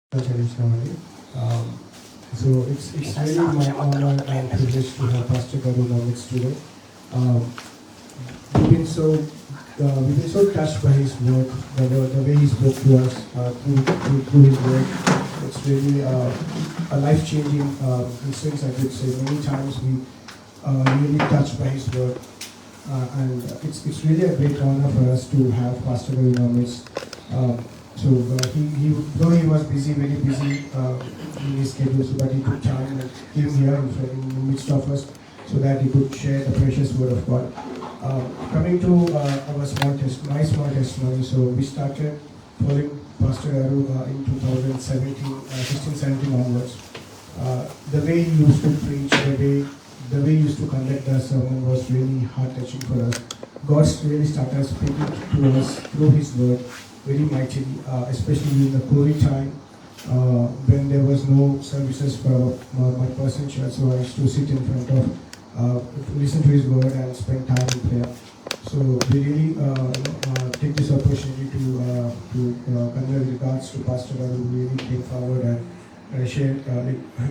So it's really my honor and privilege to have Pastor Garu in our midst today. Um, we've been so touched by his work, the way he spoke to us through his work. It's really a life-changing instance, I could say. Many times we really touched by his work, and it's really a great honor for us to have Pastor Garu in our midst. He though he was busy, very busy in his schedule, so but he took time and came here in the midst of us so that he could share the precious word of God. Coming to my small testimony, so we started following Pastor Garu in 2017, 16-17 onwards. The way he used to preach, the way he used to conduct the sermon was really heart-touching for us. God really started speaking to us through his word very mightily, especially in the COVID time when there was no services for my personal church. So I used to sit in front of, listen to his word and spend time in prayer. So we really take this opportunity to convey regards to Pastor Garu, who really came forward and shared.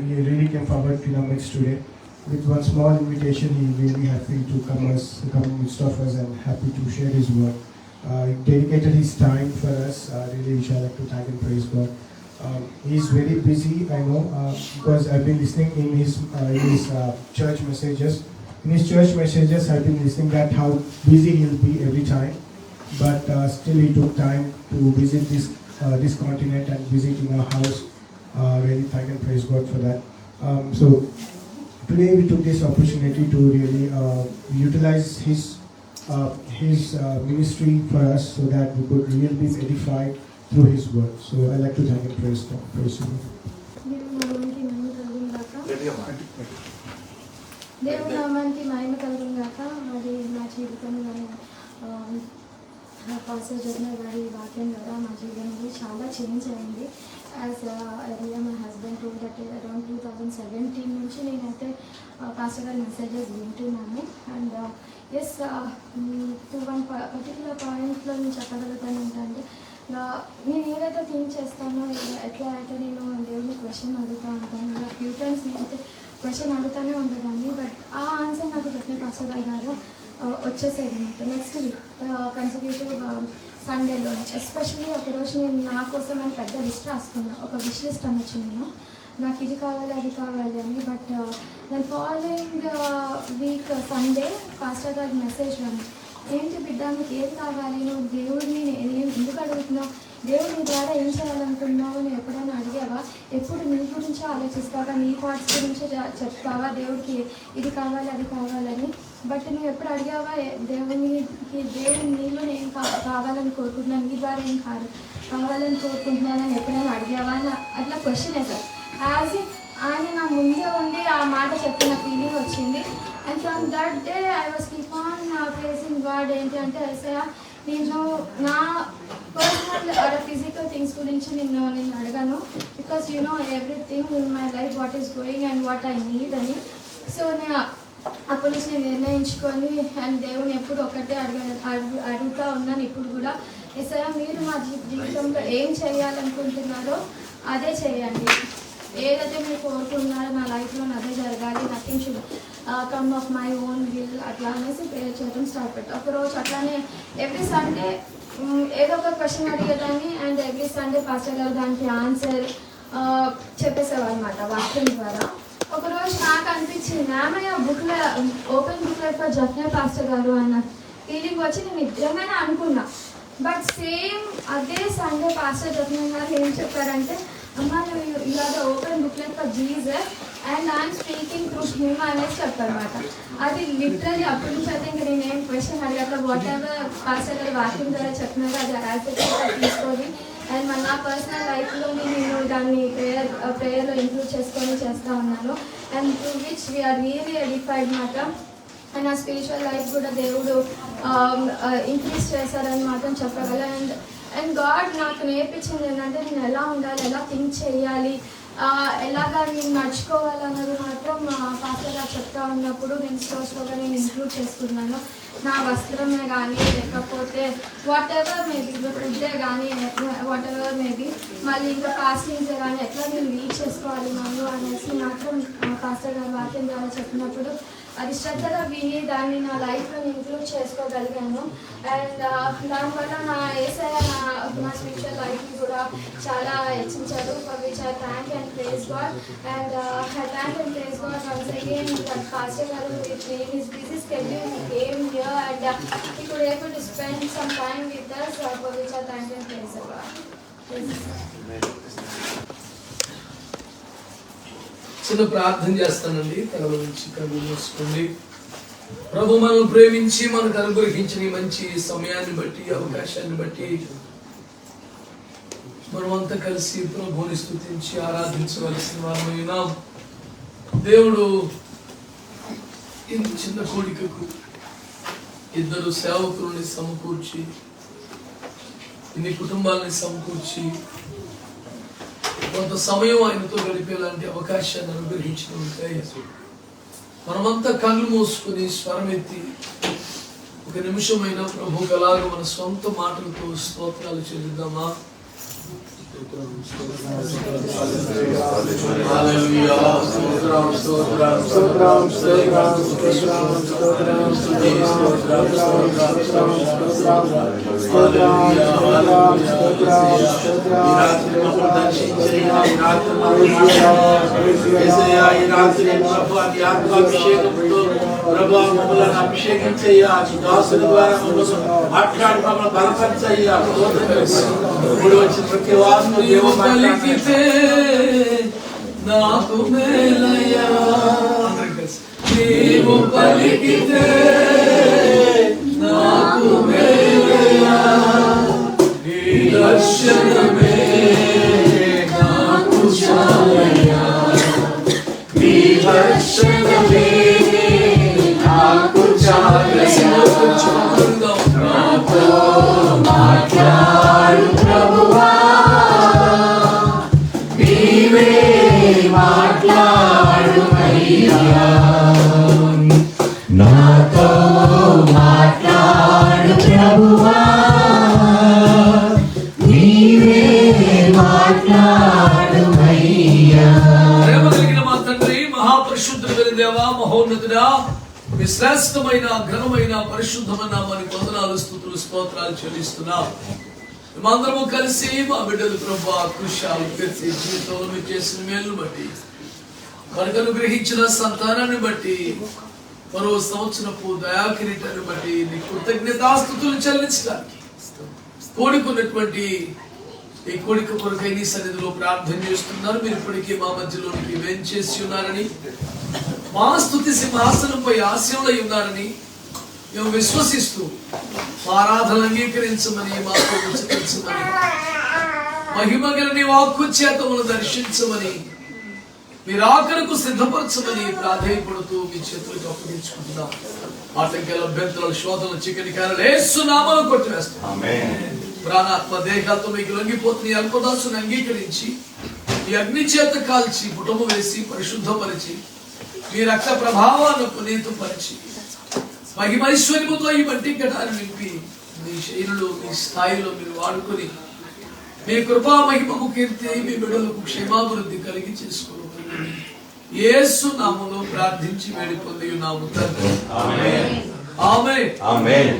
He really came forward in our midst today. With one small invitation, he really happy to come in midst of us and happy to share his word. He dedicated his time for us. Really, I like to thank and praise God. He's very busy, I know, because I've been listening in his church messages. In his church messages, I've been listening that how busy he'll be every time, but still he took time to visit this continent and visit in our house. Really thank and praise God for that. So today we took this opportunity to really utilize his ministry for us so that we could really be edified through his word. So I like to thank and praise God. Praise you. దేవుని నామానికి మహిమ కలుగును గాక. మరి నా జీవితంలో pastor Jagan గారి వాక్యం ద్వారా మా జీవితంలో చాలా చేంజ్ అయింది. As earlier my husband told that around 2017 నుంచి నేనైతే పాస్టర్ గారి మెసేజెస్ వింటున్నాను. And as to one particular పాయింట్లో నేను చెప్పగలుగుతాను ఏంటంటే, నేను ఏదైతే థింక్ చేస్తానో, ఎట్లా అయితే నేను దేవుని క్వశ్చన్ అడుగుతూ ఉంటాను, ఇలా ఫ్యూ టైమ్స్ నేనైతే క్వశ్చన్ అడుగుతూనే ఉండేదాన్ని. బట్ ఆ ఆన్సర్ నాకు చెప్పిన పాస్టర్ గారు వచ్చేసేది అనమాట. నెక్స్ట్ వీక్ కన్సిక్యూటివ్ సండేలో ఎస్పెషల్లీ ఒకరోజు నేను నా కోసం అని పెద్ద లిస్ట్ రాసుకున్నాను. ఒక విష్ లిస్ట్ అనొచ్చు, నేను నాకు ఇది కావాలి అది కావాలి అని. బట్ దాని ఫాలోయింగ్ వీక్ సండే పాస్టర్ గారి మెసేజ్ అని, ఏంటి బిడ్డ నీకు ఏది కావాలి, నువ్వు దేవుడిని ఎందుకు అడుగుతున్నావు, దేవుడు నీ ద్వారా ఏం చేయాలనుకున్నావు, నువ్వు ఎప్పుడైనా అడిగావా, ఎప్పుడు నీ గురించే ఆలోచిస్తావా, నీ థాట్స్ గురించే చెప్తావా దేవుడికి ఇది కావాలి అది కావాలని. బట్ నువ్వు ఎప్పుడు అడిగావా దేవుడి నీళ్ళు నేను కావాలని కోరుకుంటున్నాను, నీ ద్వారా ఏం కావాలని కోరుకుంటున్నానని ఎప్పుడైనా అడిగావా అని అట్లా క్వశ్చన్ వేశారు. యాజ్ ఇఫ్ ఆయన నా ముందే ఉండి ఆ మాట చెప్పిన ఫీలింగ్ వచ్చింది. And from that day I was keep on praising God. ఏంటి అంటే నేను నా పర్సనల్ ఆర్ ఫిజికల్ థింగ్స్ గురించి నేను అడగాను, because you know everything in my life what is going and what I need అని. సో నేను అప్పటి నుంచి నేను నిర్ణయించుకొని అండ్ దేవుని ఎప్పుడు ఒకటే అడుగుతూ ఉన్నాను ఇప్పుడు కూడా. ఎస్ఐ మీరు మా జీవితంలో ఏం చేయాలనుకుంటున్నారో అదే చేయండి, ఏదైతే మీరు కోరుకున్నారో నా లైఫ్లో అదే జరగాలి, nothing should come of my own will అట్లా అనేసి ప్రేయర్ చేయడం స్టార్ట్ పెట్టాను. ఒకరోజు అట్లానే ఎవ్రీ సండే ఏదో ఒక క్వశ్చన్ అడిగేదాన్ని అండ్ ఎవ్రీ సండే పాస్టర్ గారు దానికి ఆన్సర్ చెప్పేసేవారు అనమాట వాక్యం ద్వారా. ఒకరోజు నాకు అనిపించింది నామయ్య బుక్లో ఓపెన్ బుక్లెట్ ఫర్ జఫ్నే పాస్టర్ గారు అన్న ఫీలింగ్ వచ్చి నేను నిజంగానే అనుకున్నా. బట్ సేమ్ అదే సండే పాస్టర్ జఫ్నే గారు ఏం చెప్పారంటే, అమ్మ you are the open booklet for Jesus and I'm speaking through him అనేసి చెప్పారన్నమాట. అది లిటరలీ అప్పటి నుంచి అయితే ఇంకా నేను ఏం క్వశ్చన్ అడిగా, వాట్ ఎవర్ పాస్టర్ గారు వాక్యం ద్వారా చెప్పినారో అది యాజ్ తీసుకొని అండ్ నా పర్సనల్ లైఫ్లో నేను దాన్ని ప్రేయర్లో ఇంక్లూడ్ చేసుకొని చేస్తూ ఉన్నాను. And to which we are really edified మాట. అండ్ నా స్పిరిచువల్ లైఫ్ కూడా దేవుడు ఇంక్రీజ్ చేశారని మాత్రం చెప్పగల. అండ్ గాడ్ నాకు నేర్పించింది ఏంటంటే నేను ఎలా ఉండాలి, ఎలా థింక్ చేయాలి, ఎలాగా నేను నడుచుకోవాలన్నది మాత్రం పాస్టర్ గారు చెప్తా ఉన్నప్పుడు నేను స్టోర్స్లో నేను ఇంక్లూడ్ చేసుకున్నాను. నా వస్త్రమే కానీ లేకపోతే వాట్ ఎవర్ మేబీ ఫుడ్డే కానీ వాట్ ఎవర్ మేబీ మళ్ళీ ఇంకా ఫాస్టింగ్సే కానీ ఎట్లా నేను లీడ్ చేసుకోవాలి నన్ను అనేసి మాత్రం పాస్టర్ గారు వాక్యం ద్వారా చెప్పినప్పుడు అది శ్రద్ధగా విని దాన్ని నా లైఫ్లో ఇంక్లూడ్ చేసుకోగలిగాను. అండ్ దానివల్ల నా యేసయ్య నా స్పిరిచువల్ లైఫ్ని కూడా చాలా హెచ్చించారు. For which I thank and praise God. And I thank and praise God once again that pastor గారు with me his busy schedule he came here and he could able to spend some time with us, for which I thank and praise God. చిన్న ప్రార్థన చేస్తానండి. తనలో నుంచి కళ్ళు మూసుకోండి. ప్రభు మనల్ని ప్రేమించి మనకు అనుగ్రహించిన ఈ మంచి సమయాన్ని బట్టి అవకాశాన్ని బట్టి మనమంతా కలిసి ప్రభువుని స్తుతించి ఆరాధించవలసిన వారమైనా దేవుడు ఇంత చిన్న కోడికకు 2 సేవకుల్ని సమకూర్చి ఇన్ని కుటుంబాలని సమకూర్చి కొంత సమయం ఆయనతో గడిపేలాంటి అవకాశాన్ని అనుగ్రహించినందుకే మనమంతా కళ్ళు మూసుకుని స్వరమెత్తి 1 నిమిషమైనా ప్రభు కలాగ మన సొంత మాటలతో స్తోత్రాలు చెల్లిద్దామా? ప్రభా మమ్మల్ని అభిషేకించయ్యా, దాసుల ద్వారా మాట్లాడి మమ్మల్ని బలపరచయ్యా. ఇప్పుడు వచ్చిన ప్రతి వారు పలికితే నాకు మేలయ్యా, నీవు పలికితే నాకు మేలయ్యా, నీ దర్శనమే నాకు చాలయ్యా, నీ దర్శనమే నాకు చాలయ్యా. నాతో మాట్లాడు ప్రభువా, నీవే మాట్లాడుమయ్యా, నాతో మాట్లాడు ప్రభువా, నీవే మాట్లాడుమయ్యా. ప్రేమ కలిగిన మా తండ్రి, మహాపరిశుద్ధుడైన దేవా, మహోన్నతుడా, మీ శ్రేష్టమైన ఘనమైన పరిశుద్ధమైన నామానికి వందనాలు, స్తుతులు, స్తోత్రాలు చెల్లిస్తున్నా. మేమందరము కలిసి మా బిడ్డలు ప్రభా కృషాలు పెట్టి జీవితంలో మీరు చేసిన మేలు బట్టి, మనకు అనుగ్రహించిన సంతానాన్ని బట్టి, మరో సంవత్సరపు దయాకిరీటాన్ని బట్టి నీ కృతజ్ఞతాస్తుతులు చెల్లించడానికి కోడుకున్నటువంటి ఈ కోడిక కొరకై నీ సన్నిధిలో ప్రార్థన చేస్తున్నారు. మీరు ఇప్పటికీ మా మధ్యలోనికి వేంచేసి ఉన్నారని, మా స్తుతి సింహాసనంపై ఆశీనులై ఉన్నారని మేము విశ్వసిస్తూ ఆరాధన అంగీకరించమని, మాకు ఉచితించమని, మహిమగల నీ వాక్కు చేతమును దర్శించమని, మీరు ఆఖరకు సిద్ధపరచమని ప్రాధేయపడుతూ మీ చేతులకు అప్పగించుకుంటున్నాం. ఆటంకాల అభ్యంతరాల శోధనలు చికెన్ కాయలు యేసు నామములో కొట్టివేస్తాం. ప్రాణాత్మ దేహాలతో మీకు లొంగిపోతున్న ఈ అల్పదాసుని అంగీకరించి ఈ అగ్ని చేత కాల్చి పుటము వేసి పరిశుద్ధపరిచి మీ రక్త ప్రభావాన్ని పునీతపరిచి మహిమైశ్వర్యముతో ఈ మట్టి ఘటాన్ని నింపి మీ శైలిలో మీ స్థాయిలో మీరు వాడుకొని మీ కృపా మహిమకు కీర్తి మీ బిడ్డలకు క్షేమాభివృద్ధి కలిగి చేసుకోవాలి. యేసు నామములో ప్రార్థించి వేడి పొంది ఉన్నాము తండ్రి. ఆమేన్. ఆమేన్. ఆమేన్.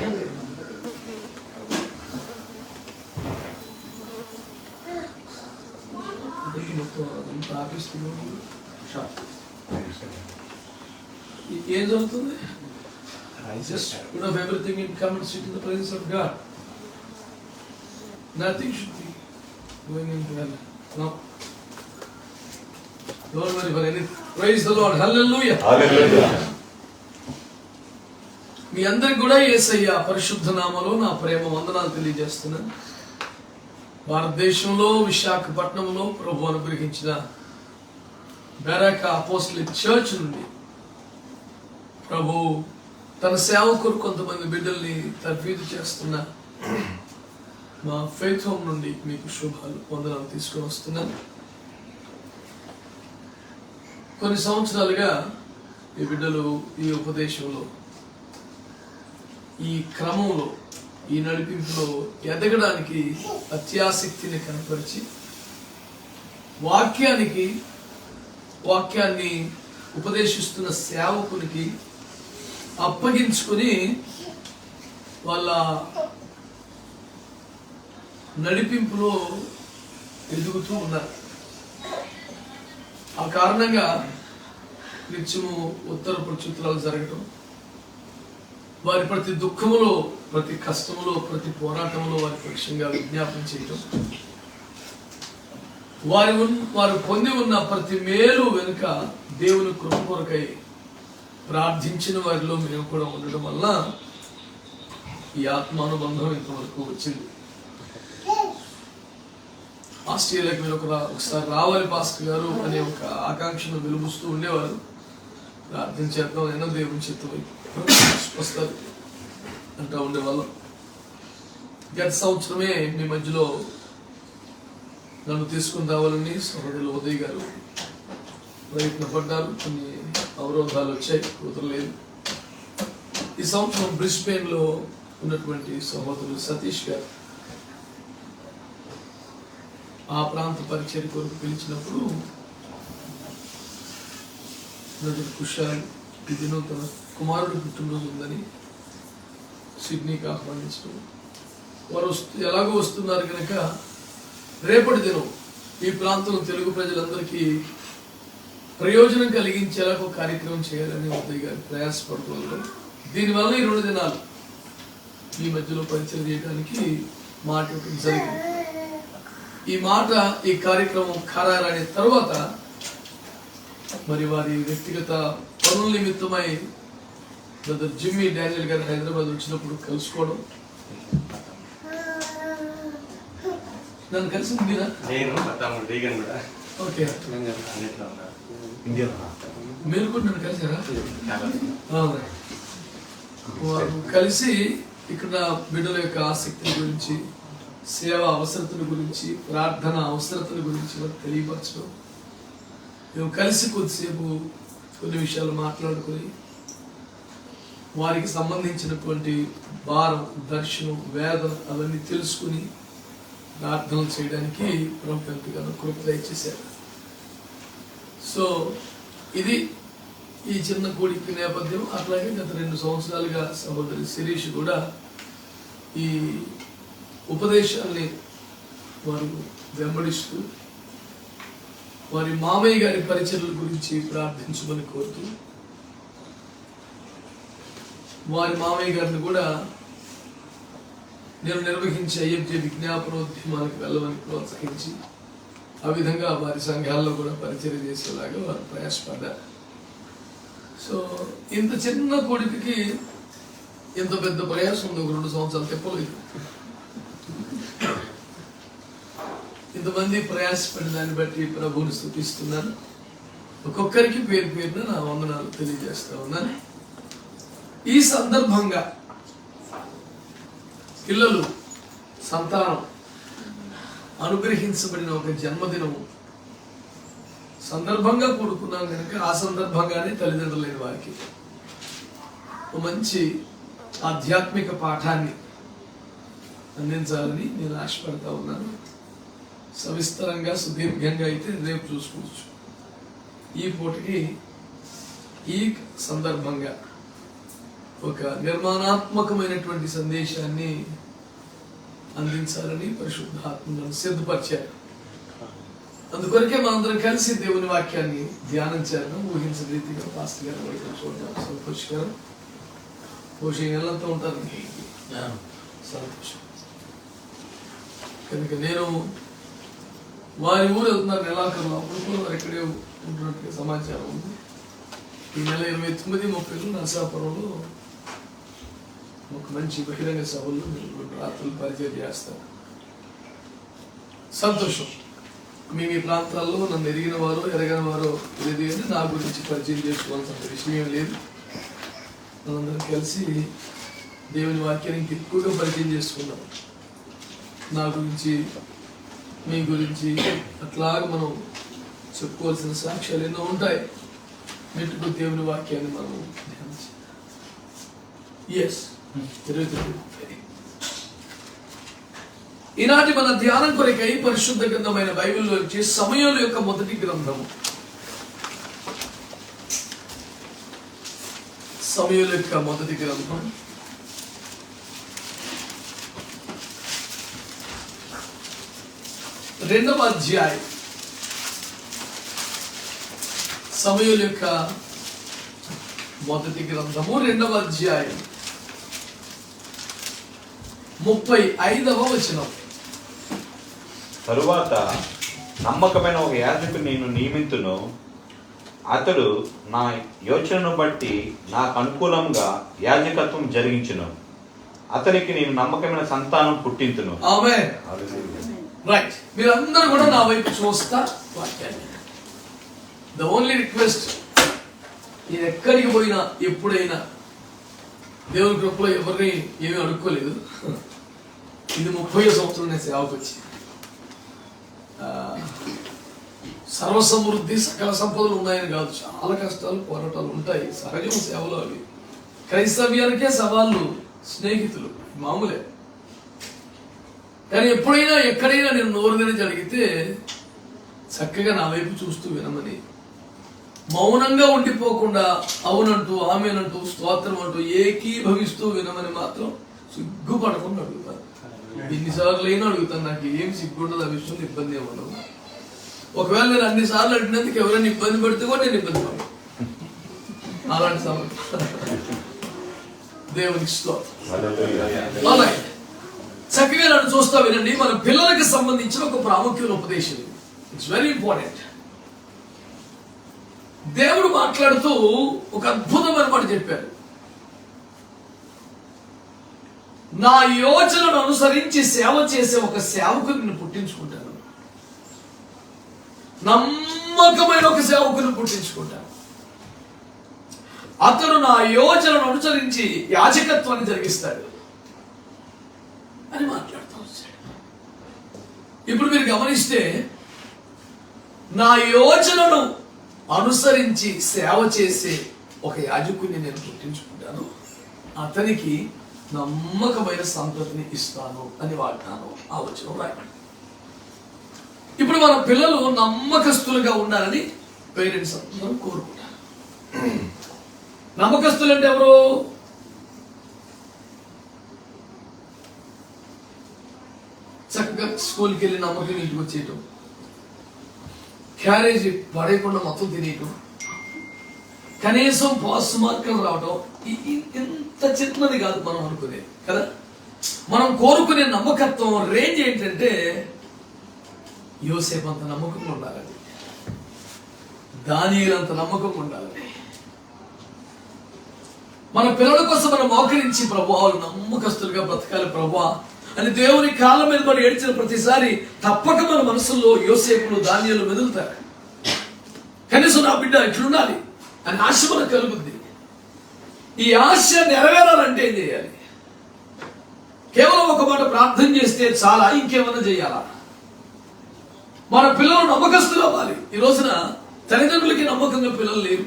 ఏం జరుగుతుంది? Just put up everything and come and sit in the presence of God. Nothing should be going into hell. No. Don't worry for anything. Praise the Lord. Hallelujah. Hallelujah. మీ అందరికి కూడా యేసయ్య పరిశుద్ధ నామములో నా ప్రేమ వందనాలు తెలియజేస్తున్నాను. భారతదేశంలో విశాఖపట్నంలో ప్రభు అనుగ్రహించిన బెరాక అపోస్టలిక్ చర్చ్ నుండి ప్రభు తన సేవకులు కొంతమంది బిడ్డల్ని తర్ఫీదు చేస్తున్న మా ఫెయిత్ హోమ్ నుండి మీకు శుభాలు వందనాలు తీసుకొని వస్తున్నాను. కొన్ని సంవత్సరాలుగా ఈ బిడ్డలు ఈ ఉపదేశంలో, ఈ క్రమంలో, ఈ నడిపింపులో ఎదగడానికి అత్యాసక్తిని కనపరిచి వాక్యాన్ని ఉపదేశిస్తున్న సేవకునికి అప్పగించుకుని వాళ్ళ నడిపింపులో ఎదుగుతూ ఉన్నారు. ఆ కారణంగా నిత్యము ఉత్తర ప్రత్యుత్తరాలు జరగటం, వారి ప్రతి దుఃఖములో, ప్రతి కష్టములో, ప్రతి పోరాటంలో వారి పక్షంగా విజ్ఞాపన చేయటం, వారు పొంది ఉన్న ప్రతి మేలు వెనుక దేవుని కృప కొరకై ప్రార్థించిన వారిలో మేము కూడా ఉండడం వల్ల ఈ ఆత్మానుబంధం ఇంతవరకు వచ్చింది. ఆస్ట్రేలియాకి మీరు ఒకసారి రావాలి పాస్టర్ గారు అనే ఒక ఆకాంక్షను వెలుగుస్తూ ఉండేవారు. ప్రార్థన చేద్దాం, అయినా దేవుని చిత్తమై వస్తారు అంటూ ఉండేవాళ్ళం. గత సంవత్సరమే మీ మధ్యలో నన్ను తీసుకుని రావాలని సహోదరులు ఉదయ్ గారు ప్రయత్నపడ్డారు. కొన్ని అవరోధాలు వచ్చాయి, కుదరలేదు. ఈ సంవత్సరం బ్రిస్బేన్ లో ఉన్నటువంటి సహోదరులు సతీష్ గారు ఆ ప్రాంత పరిచర్య కొరకు పిలిచినప్పుడు కుషాల్ ఈ దినం తన కుమారుడు పుట్టినరోజు ఉందని సిడ్నీకి ఆహ్వానించడం, వారు ఎలాగో వస్తున్నారు కనుక రేపటి దినం ఈ ప్రాంతంలో తెలుగు ప్రజలందరికీ ప్రయోజనం కలిగించేలా ఒక కార్యక్రమం చేయాలని ఉదయ్ గారు ప్రయాసపడుతున్నారు. దీనివల్ల ఈ 2 దినాలు ఈ మధ్యలో పరిచయం చేయడానికి మాట జరిగింది. ఈ కార్యక్రమం ఖరారైన తర్వాత మరి వారి వ్యక్తిగత పనుల నిమిత్తమై బ్రదర్ జిమ్మీ డానియల్ గారు హైదరాబాద్ వచ్చినప్పుడు కలుసుకోవడం, నన్ను కలిసింది మీరు కూడా నన్ను కలిసారా? కలిసి ఇక్కడ బిడ్డల యొక్క ఆసక్తి గురించి, సేవ అవసరతల గురించి, ప్రార్థన అవసరతల గురించి వారికి తెలియపరచడం, మేము కలిసి కొద్దిసేపు కొన్ని విషయాలు మాట్లాడుకొని వారికి సంబంధించినటువంటి భారం, దర్శనం, వేదన అవన్నీ తెలుసుకుని ప్రార్థనలు చేయడానికి ప్రభువు ఎంతగానో కృప దయచేశారు. సో ఇది ఈ చిన్న కూడికి నేపథ్యం. అట్లాగే గత 2 సంవత్సరాలుగా సహోదరి శిరీష్ కూడా ఈ ఉపదేశాన్ని వారు వెంబడిస్తూ వారి మామయ్య గారి పరిచర్యల గురించి ప్రార్థించమని కోరుతూ వారి మామయ్య గారిని కూడా నేను నిర్వహించే ఐఎఫ్జే విజ్ఞాపనోద్యమానికి వెళ్ళమని ప్రోత్సహించి ఆ విధంగా వారి సంఘాల్లో కూడా పరిచర్య చేసేలాగా వారు ప్రయాసపడ్డారు. సో ఇంత చిన్న కొడుకుకి ఇంత పెద్ద ప్రయాసం ఉంది. 2 సంవత్సరాలు తెప్పలేదు. ఇంతమంది ప్రయాసపడిన దాన్ని బట్టి ప్రభువుని స్తుతిస్తున్నాను. ఒక్కొక్కరికి పేరు పేరున నా వందనాలు తెలియజేస్తా ఉన్నాను. ఈ సందర్భంగా పిల్లలు, సంతానం అనుగ్రహించబడిన ఒక జన్మదినం సందర్భంగా కూడుకున్నాం కనుక ఆ సందర్భంగానే తల్లిదండ్రులు లేని వారికి ఒక మంచి ఆధ్యాత్మిక పాఠాన్ని అందించాలని నేను ఆశపడతా ఉన్నాను. సవిస్తరంగా, సుదీర్ఘంగా అయితే రేపు చూసుకోవచ్చు. ఈ పూటకి ఈ సందర్భంగా ఒక నిర్మాణాత్మకమైనటువంటి సందేశాన్ని అందించాలని పరిశుద్ధాత్మను సిద్ధపరిచారు. అందుకొరకే మనందరం కలిసి దేవుని వాక్యాన్ని ధ్యానం చేద్దాం. ఊహించిన రీతిగా పాస్టర్ గారు వైపు చూడడం సంతోషకరం. బహుశా నెలంతా ఉంటారు సంతోషం. కనుక నేను వారి ఊరు వెళ్తున్నారు నెలాఖరులో. అప్పుడు కూడా వారు ఇక్కడే ఉంటున్నట్టుగా సమాచారం ఉంది. ఈ నెల 29, 30 నరసాపురంలో ఒక మంచి బహిరంగ సభల్లో 2 రాత్రులు పరిచయం చేస్తారు. సంతోషం. మీ ప్రాంతాల్లో నన్ను ఎరిగిన వారో ఎరగని వారో లేదు, అని నా గురించి పరిచయం చేసుకోవాల్సిన విషయం లేదు. మనందరం కలిసి దేవుని వాక్యాన్ని ఎక్కువగా పరిచయం చేసుకున్నాం. నా గురించి, మీ గురించి అట్లాగా మనం చెప్పుకోవాల్సిన సాక్ష్యాలు ఎన్నో ఉంటాయి. మెట్టుకు దేవుని వాక్యాన్ని మనం ఎస్ 23. ఈనాటి మన ధ్యానం కొరకై పరిశుద్ధ గ్రంథమైన బైబిల్లో వచ్చి సమూయేలు యొక్క మొదటి గ్రంథము, సమూయేలు యొక్క మొదటి గ్రంథం 2వ అధ్యాయం. సమూయేలు యొక్క మొదటి గ్రంథము 2వ అధ్యాయం 35వ వచనం. తరువాత నమ్మకమైన ఒక యాజకుని నేను నియమింతును, అతడు నా యోచనను బట్టి నాకు అనుకూలంగా యాజకత్వం జరిగించును, అతనికి నేను నమ్మకమైన సంతానం పుట్టింతును. ఆమేన్. రైట్, మీరందరూ కూడా నా వైపు చూస్తా వాక్యాన్ని. ద ఓన్లీ రిక్వెస్ట్, నేను ఎక్కడికి పోయినా ఎప్పుడైనా దేవుని కృపలో ఎవరిని ఏమీ అడుక్కోలేదు. ఇది 30వ సంవత్సరం నేను సేవకు వచ్చి, సర్వసమృద్ధి సకల సంపదలు ఉన్నాయని కాదు, చాలా కష్టాలు పోరాటాలు ఉంటాయి, సహజం సేవలో. అవి క్రైస్తవ్యానికే సవాళ్ళు, స్నేహితులు మామూలే. కానీ ఎప్పుడైనా ఎక్కడైనా నేను నోరు తెరిచి అడిగితే చక్కగా నా వైపు చూస్తూ వినమని, మౌనంగా ఉండిపోకుండా అవునంటూ ఆమెనంటూ స్తోత్రం అంటూ ఏకీభవిస్తూ వినమని మాత్రం సిగ్గుపడకుండా అడుగుతాను. ఎన్నిసార్లు అయినా అడుగుతాను, నాకు ఏం సిగ్గుండదు, ఆ విషయంలో ఇబ్బంది ఏమన్నా. ఒకవేళ నేను అన్నిసార్లు అడిగినందుకు ఎవరైనా ఇబ్బంది పెడితే కూడా నేను ఇబ్బంది పడను. అలాంటి సమయం దేవునికి స్తోత్రం. చక్కగా నన్ను చూస్తా వినండి. మన పిల్లలకు సంబంధించిన ఒక ప్రాముఖ్యమైన ఉపదేశం, ఇట్స్ వెరీ ఇంపార్టెంట్. దేవుడు మాట్లాడుతూ ఒక అద్భుతమైన మాట చెప్పారు. నా యోచనను అనుసరించి సేవ చేసే ఒక సేవకుని నేను పుట్టించుకుంటాను, నమ్మకమైన ఒక సేవకుని పుట్టించుకుంటాను. అతడు నా యోచనను అనుసరించి యాజకత్వాన్ని జరిగిస్తాడు అని మాట్లాడుతూ వచ్చాడు. ఇప్పుడు మీరు గమనిస్తే, నా యోచనను అనుసరించి సేవ చేసే ఒక యాజకుని నేను పుట్టించుకుంటాను, అతనికి నమ్మకమైన సంతతిని ఇస్తాను అని వాగ్దానం ఆ వచనం రాయండి. ఇప్పుడు మన పిల్లలు నమ్మకస్తులుగా ఉండాలని పేరెంట్స్ అందరూ కోరుకుంటారు. నమ్మకస్తులు అంటే ఎవరు? చక్కగా స్కూల్కి వెళ్ళి నమ్మకం ఇంటికి వచ్చేయటం, క్యారేజీ పడేయకుండా మొత్తం తినేయటం, కనీసం పాస్ మార్కులు రావటం, ఇంత చిన్నది కాదు మనం అనుకునేది కదా. మనం కోరుకునే నమ్మకత్వం రేంజ్ ఏంటంటే, యోసేపు అంత నమ్మకంగా ఉండాలని, దానియేలు అంత నమ్మకంగా ఉండాలని. మన పిల్లల కోసం మనం మోకరించి, ప్రభువా వాళ్ళు నమ్మకస్తులుగా బ్రతకాలి ప్రభువా అని దేవుని కాళ్ళ మీద పడి ఏడ్చిన ప్రతిసారి తప్పక మన మనసుల్లో యోసేపులు దానియేలు మెదులుతారు. కనీసం నా బిడ్డ ఇట్లుండాలి అని ఆశ మనకు కలుగుద్ది. ఈ ఆశ నెరవేరాలంటే ఏం చేయాలి? కేవలం ఒక మాట ప్రార్థన చేస్తే చాలా, ఇంకేమన్నా చేయాలా? మన పిల్లలు నమ్మకస్తులు అవ్వాలి. ఈ రోజున తల్లిదండ్రులకి నమ్మకంగా పిల్లలు లేరు.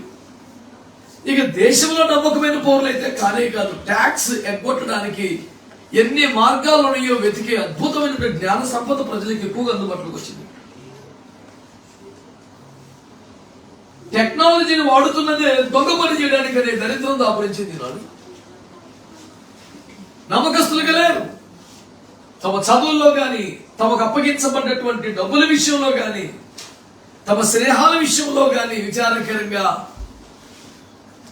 ఇక దేశంలో నమ్మకమైన పౌరులు అయితే కానే కాదు. ట్యాక్స్ ఎగ్గొట్టడానికి ఎన్ని మార్గాలు ఉన్నాయో వెతికే అద్భుతమైన జ్ఞాన సంపద ప్రజలకు ఎక్కువగా అందుబాటులోకి వచ్చింది. టెక్నాలజీని వాడుతున్నదే దొంగ పని చేయడానికి అనే దరిద్రం దాపరించింది. నాడు నమ్మకస్తులుగా లేరు. తమ చదువుల్లో కానీ, తమకు అప్పగించబడినటువంటి డబ్బుల విషయంలో కానీ, తమ స్నేహాల విషయంలో కానీ విచారకరంగా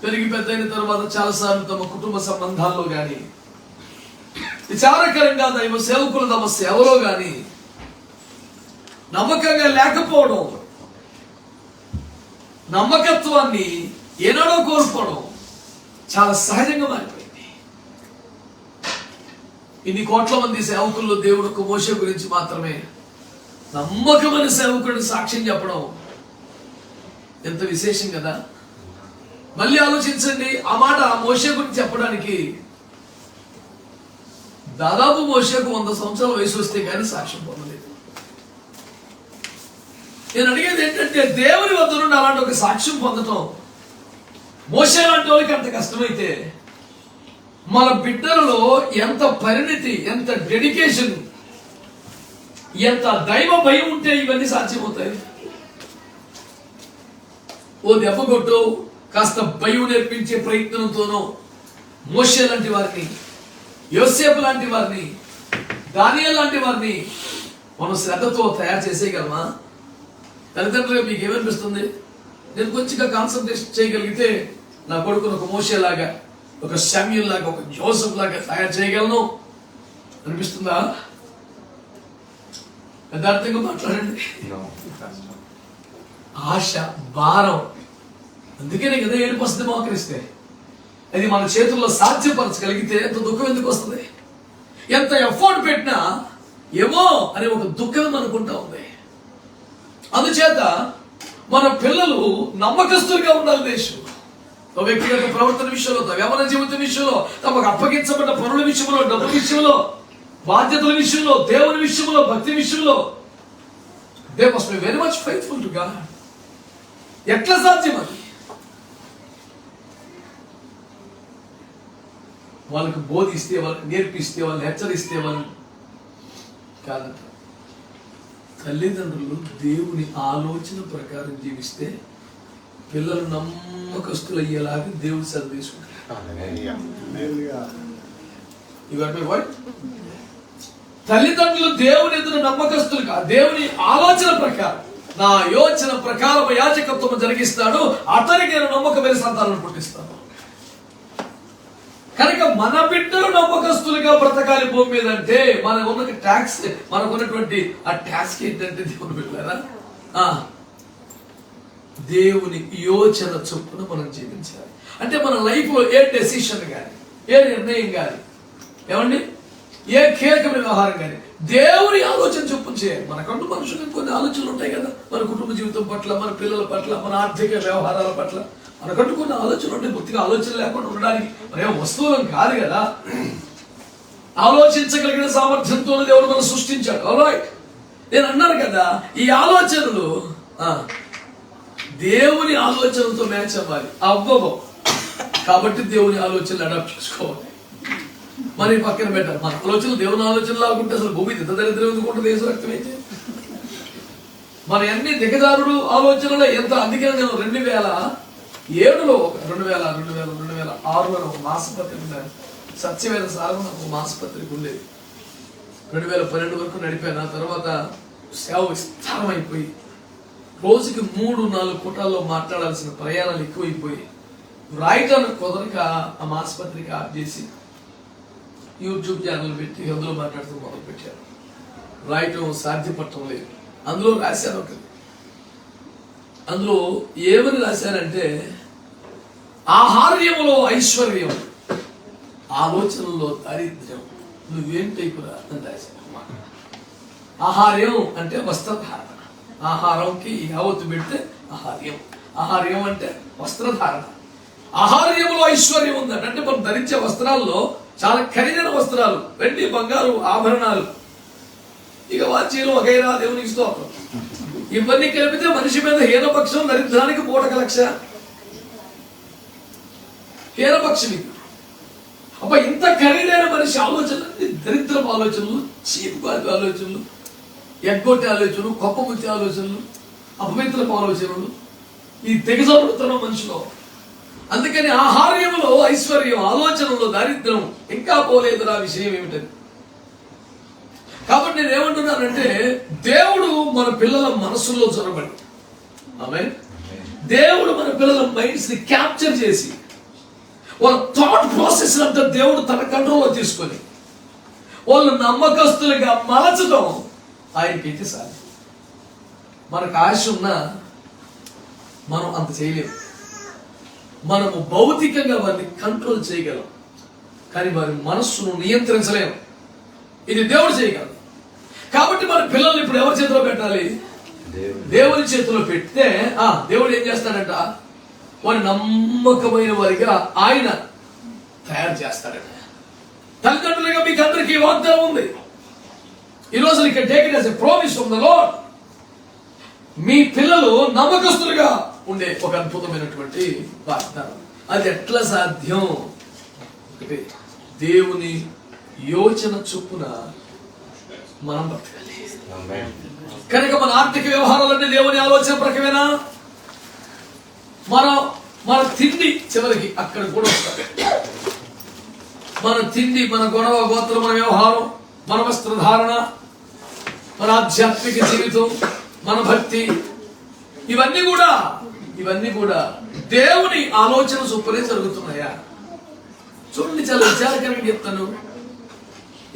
పెరిగి పెద్దయిన తర్వాత చాలాసార్లు తమ కుటుంబ సంబంధాల్లో కానీ, విచారకరంగా దైవ సేవకులు తమ సేవలో కానీ నమ్మకంగా లేకపోవడం, నమ్మకత్వాన్ని ఏనాడో కోల్పోవడం చాలా సహజంగా మారిపోయింది. ఇన్ని కోట్ల మంది సేవకుల్లో దేవుడు ఒక మోషే గురించి మాత్రమే నమ్మకమైన సేవకుడిని సాక్ష్యం చెప్పడం ఎంత విశేషం కదా. మళ్ళీ ఆలోచించండి, ఆ మాట ఆ మోషే గురించి చెప్పడానికి దాదాపు మోషేకు 100 సంవత్సరాల వయసు వస్తే కానీ సాక్ష్యం పొందలేదు. నేను అడిగేది ఏంటంటే, దేవుని వద్ద నుండి అలాంటి ఒక సాక్ష్యం పొందటం మోషే లాంటి వాళ్ళకి అంత కష్టమైతే మన బిడ్డలలో ఎంత పరిణితి, ఎంత డెడికేషన్, ఎంత దైవ భయం ఉంటే ఇవన్నీ సాధ్యమవుతాయి. ఓ దెబ్బ కొట్టు, కాస్త భయం నేర్పించే ప్రయత్నంతోనో మోషే లాంటి వారిని, యోసేపు లాంటి వారిని, దానియేలు లాంటి వారిని మనం శ్రద్ధతో తయారు చేసేయగలమా? తల్లిదండ్రులుగా మీకు ఏమనిపిస్తుంది? నేను కొంచెంగా కాన్సన్ట్రేషన్ చేయగలిగితే నా కొడుకును ఒక మోషే లాగా, ఒక శామ్యూల్ లాగా, ఒక జోసెఫ్ లాగా తయారు చేయగలను అనిపిస్తుందా? యథార్థంగా మాట్లాడండి. ఆశ, భారం, అందుకనే కదా ఏడుపు వస్తుంది మోకరిస్తే. అది మన చేతుల్లో సాధ్యపరచగలిగితే ఎంత దుఃఖం ఎందుకు వస్తుంది? ఎంత ఎఫర్ట్ పెట్టినా ఏమో అనే ఒక దుఃఖం అనుకుంటా ఉంది. అందుచేత మన పిల్లలు నమ్మకస్తులుగా ఉండాలి. దేశం వ్యక్తిగత ప్రవర్తన విషయంలో, వ్యవహార జీవితం విషయంలో, తమకు అప్పగించబడ్డ పనుల విషయంలో, డబ్బు విషయంలో, బాధ్యతల విషయంలో, దేవుని విషయంలో, భక్తి విషయంలో they must be very much faithful to God. ఎట్లా సాధ్యం అది? వాళ్ళకి బోధిస్తే, వాళ్ళకి నేర్పిస్తే, వాళ్ళని హెచ్చరిస్తే, వాళ్ళని కాదంట. తల్లిదండ్రులు దేవుని ఆలోచన ప్రకారం జీవిస్తే పిల్లలు నమ్మకస్తులు అయ్యేలాగా దేవుడు శ్రద్ధ తీసుకుంటారు. తల్లిదండ్రులు దేవుని ఎదురు నమ్మకస్తులుగా, దేవుని ఆలోచన ప్రకారం, నా యోచన ప్రకారం యాజకత్వం జరిగిస్తాడు, అతనికి నేను నమ్మకమైన సంతానాన్ని పుట్టిస్తాను. కనుక మన బిడ్డలు నమ్మకస్తులుగా బ్రతకాలి భూమి మీద అంటే మనకున్న ట్యాక్స్, మనకున్నటువంటి ఆ ట్యాక్స్ ఏంటంటే దేవుని బిడ్డలారా, దేవుని యోచన చొప్పున మనం జీవించాలి. అంటే మన లైఫ్ లో ఏ డెసిషన్ కానీ, ఏ నిర్ణయం కానీ, ఏమండి, ఏ కీలకమైన వ్యవహారం కానీ దేవుని ఆలోచన చొప్పున చేయాలి. మనకంటూ మనుషులకు కొన్ని ఆలోచనలు ఉంటాయి కదా, మన కుటుంబ జీవితం పట్ల, మన పిల్లల పట్ల, మన ఆర్థిక వ్యవహారాల పట్ల మనకంటూ కొన్ని ఆలోచనలు ఉంటాయి. పూర్తిగా ఆలోచన లేకుండా ఉండడానికి మరేం వస్తువులం కాదు కదా. ఆలోచించగలిగిన సామర్థ్యంతో దేవుడు మనం సృష్టించాడు. ఆల్రైట్, నేను అన్నాను కదా, ఈ ఆలోచనలు దేవుని ఆలోచనలతో మ్యాచ్ అవ్వాలి. అవ్వవు కాబట్టి దేవుని ఆలోచనలు అడాప్ట్ చేసుకోవాలి. మరి పక్కన పెట్టాలి. మన ఆలోచనలు దేవుని ఆలోచనలు లాగుంటే అసలు భూమి ఇంత దరిద్రం ఎందుకుంటుంది? దేశ రక్తమైతే మన అన్ని దిగజారుడు ఆలోచనలో ఎంత. అందుకే నేను 2007లో 2006లో ఒక మాసపత్రిక ఉండేది, సత్యవేద సారం ఒక మాసపత్రిక ఉండేది. 2012 వరకు నడిపాను. ఆ తర్వాత సేవ విస్తారమైపోయి రోజుకి 3-4 పూటాల్లో మాట్లాడాల్సిన ప్రయాణాలు ఎక్కువైపోయి రాయటానికి కుదరక ఆ మాసపత్రిక ఆఫ్ చేసి యూట్యూబ్ ఛానల్ పెట్టి అందులో మాట్లాడుతూ మొదలు పెట్టారు. రాయటం సాధ్యపడటం లేదు. అందులో రాశాను ఒకటి. అందులో ఏమని రాశారంటే, ఆహార్యములో ఐశ్వర్యం, ఆలోచనలో దారిద్ర్యం, నువ్వేం టైపురా అని రాశాను. ఆహార్యం అంటే వస్త్రధారణ. ఆహారంకి యావత్తు పెడితే ఆహార్యం. ఆహార్యం అంటే వస్త్రధారణ. ఆహార్యంలో ఐశ్వర్యం ఉందంటే, అంటే మనం ధరించే వస్త్రాల్లో చాలా ఖరీదైన వస్త్రాలు, వెండి బంగారు ఆభరణాలు, ఇక వాచీలు వగైరా, దేవునికి స్తోత్రం, ఇవన్నీ కలిపితే మనిషి మీద హీనపక్షం, దరిద్రానికి పూటక లక్ష. హీనపక్షం ఇది. అబ్బా, ఇంత ఖరీదైన మనిషి ఆలోచనలు, దరిద్రపు ఆలోచనలు, చీపుకాటి ఆలోచనలు, ఎగ్గొట్టే ఆలోచనలు, కొప్పగుచ్చే ఆలోచనలు, అపవిత్రపు ఆలోచనలు, ఈ తెగజారుతున్న మనిషిలో. అందుకని ఆహార్యంలో ఐశ్వర్యం, ఆలోచనలో దారిద్ర్యం, ఇంకా పోలేదు నా విషయం ఏమిటని. కాబట్టి నేను ఏమంటున్నానంటే, దేవుడు మన పిల్లల మనసుల్లో చొరబడి, ఆమేన్, దేవుడు మన పిల్లల మైండ్స్ ని క్యాప్చర్ చేసి వాళ్ళ థాట్ ప్రాసెస్ అంతా దేవుడు తన కంట్రోల్లో తీసుకొని వాళ్ళు నమ్మకస్తులుగా మలచడం ఆయనకైతే సాధ్యం. మనకు ఆశ ఉన్నా మనం అంత చేయలేము. మనము భౌతికంగా వారిని కంట్రోల్ చేయగలం, కానీ వారి మనస్సును నియంత్రించలేము. ఇది దేవుడు చేయగలదు. కాబట్టి మన పిల్లల్ని ఇప్పుడు ఎవరి చేతిలో పెట్టాలి? దేవుని చేతిలో పెడితే దేవుడు ఏం చేస్తాడంట? వారి నమ్మకమైన వారిగా ఆయన తయారు చేస్తాడంట. తల్లిదండ్రులుగా మీకు అందరికీ వాగ్దానం ఉంది. ఈరోజు ఇక్కడ take it as a promise from the Lord. మీ పిల్లలు నమ్మకస్తులుగా ఉండే ఒక అద్భుతమైనటువంటి వాగ్దానం. అది ఎట్లా సాధ్యం? అంటే దేవుని యోచన చొప్పున మనం బ్రతకాలి. కనుక మన ఆర్థిక వ్యవహారాలన్నీ దేవుని ఆలోచన ప్రకారమేనా? మన తిండి చివరికి అక్కడ కూడా వస్తారు. మన తిండి, మన గొడవ గోత్రం, మన వ్యవహారం, మన వస్త్రధారణ, మన ఆధ్యాత్మిక జీవితం, మన భక్తి, ఇవన్నీ కూడా దేవుని ఆలోచన చొప్పునే జరుగుతున్నాయా? చూడండి, చాలా విచారకరంగా చెప్తాను.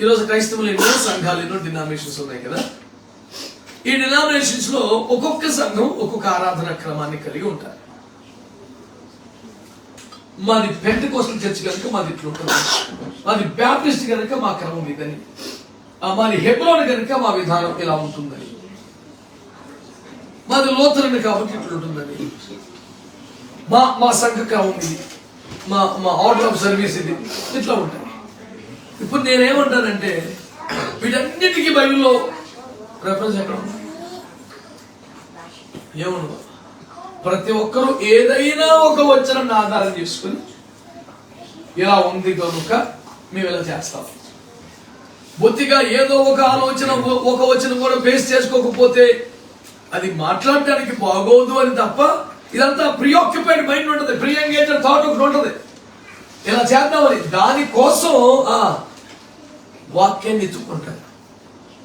ఈరోజు క్రైస్తవులు ఎన్నో సంఘాలు, ఎన్నో డినామినేషన్స్ ఉన్నాయి కదా. ఈ డినామినేషన్స్ లో ఒక్కొక్క సంఘం ఒక్కొక్క ఆరాధన క్రమాన్ని కలిగి ఉంటారు. మాది పెంటెకోస్టల్ చర్చ్ కనుక మాది ఇట్లుంటుంది, మాది బ్యాప్టిస్ట్ కనుక మా క్రమం ఇదని, మాది హెబ్రోన్ కనుక మా విధానం ఇలా ఉంటుందని, మాది లోతరన్ కాబట్టి ఇట్లుంటుందని, మా సంఘ క్రమం ఇది, మా ఆర్డర్ ఆఫ్ సర్వీస్ ఇది, ఇట్లా ఉంటాయి. ఇప్పుడు నేనేమంటానంటే వీటన్నిటికీ బైబిల్లో రెఫరెన్స్ ఎక్కడ ఉంది? ఏమన్నా? ప్రతి ఒక్కరూ ఏదైనా ఒక వచనాన్ని ఆధారం చేసుకుని ఇలా ఉంది కనుక మేము ఇలా చేస్తాం. బొత్తిగా ఏదో ఒక ఆలోచన, ఒక వచనం కూడా బేస్ చేసుకోకపోతే అది మాట్లాడటానికి బాగోదు అని తప్ప, ఇదంతా ప్రీఆక్యుపైడ్ మైండ్ ఉంటుంది, ప్రీ ఎంగేజ్డ్ థాట్ ఒకటి ఉంటుంది. ఇలా చేద్దామని దానికోసం వాక్యాన్ని ఎత్తుకుంటారు.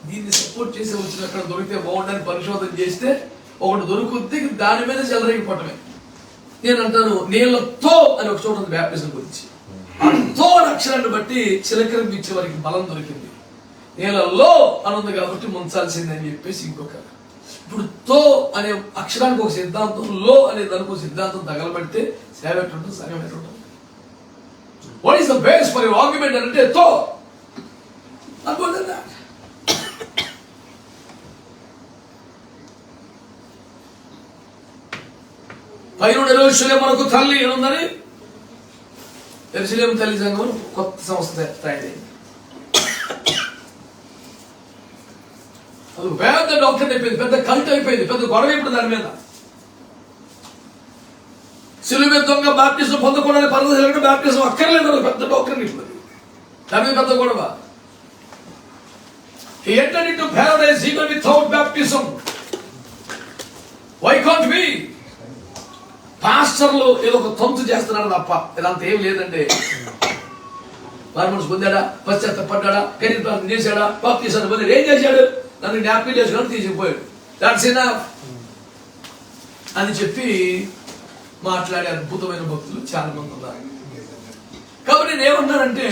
దీన్ని సపోర్ట్ చేసే వచ్చిన అక్కడ దొరికితే బాగుండని పరిశోధన చేస్తే ఒకటి దొరుకుతే దాని మీద చెలరేగిపోవటమే. నేను అంటాను, నీళ్ళతో అని ఒక చోట ఉంది బ్యాప్టిజం గురించి. తో అక్షరాన్ని బట్టి చిలకరించే వారికి బలం దొరికింది. నీళ్ళలో అని ఉంది కాబట్టి ముంచాల్సింది అని చెప్పేసి ఇంకొక. ఇప్పుడు తో అనే అక్షరానికి ఒక సిద్ధాంతం, లో అనే దానికి ఒక సిద్ధాంతం తగలబడితే సేవ ఎట్టుంటుంది, సగం ఎట్టుంటుంది. What is the base for your argument అంటే తో అనుకోదా. పైన యెరూషలేము మనకు తల్లి ఏముందని, యెరూషలేము తల్లి సంఘం కొత్త సంస్థ తయారైంది. అది పెద్ద డాక్టర్ అయిపోయింది, పెద్ద కల్ట్ అయిపోయింది, పెద్ద గొడవ ఇప్పుడు దాని మీద. సిలువ మీద దొంగ బాప్టిజం పొందకూడని పరదేశంలో బాప్టిజం అక్కర్లేదు, పెద్ద డాక్టర్ ఇప్పుడు దాని మీద పెద్ద గొడవ. He entered into paradise even without baptism. Why can't we? పాస్టర్లు ఏదో ఒక తొంతు చేస్తున్నారు తప్ప ఇదంతా ఏం లేదంటే, పరమనుషు పొందాడా, పశ్చాత్తపడ్డా, కెరీర్ ప్రార్థన చేశాడా, బాప్టిజం పొందాడు, ఏం చేశాడు? నన్ను జ్ఞాపకం చేసుకొని తీసుకుపోయాడు, దాట్స్ ఎనఫ్ అని చెప్పి మాట్లాడే అద్భుతమైన భక్తులు చాలా మంది ఉన్నారు. కాబట్టి నేను ఏమన్నానంటే,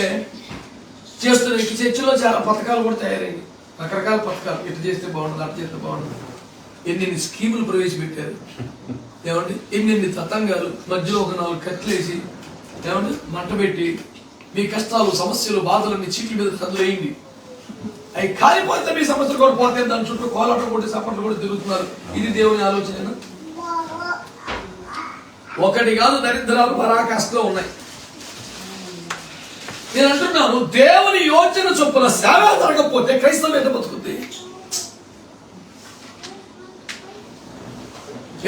చేస్తున్న చర్చిలో చాలా పథకాలు కూడా తయారయ్యాయి, రకరకాల పథకాలు. ఇటు చేస్తే బాగుంటుంది, అటు చేస్తే బాగుంటుంది, ఎన్ని స్కీములు ప్రవేశపెట్టారు. ఏమండి, ఎన్ని తతంగాలు, మధ్యలో ఒక 4 కత్తులేసి ఏమండి మంట పెట్టి మీ కష్టాలు, సమస్యలు, బాధలు మీ చీట్ల మీద చదువేయండి, అవి కాలిపోతే మీ సమస్యలు కూడా పోతే దాని చుట్టూ కోలాటం కొట్టి సపట్లు కూడా తిరుగుతున్నారు. ఇది దేవుని ఆలోచన. ఒకటి కాదు, దరిద్రాలు పరాకాష్ఠలో ఉన్నాయి. నేను అంటున్నాను, దేవుని యోచన చొప్పున సేవ జరగకపోతే క్రైస్తవం ఎంత బతుకుతుంది?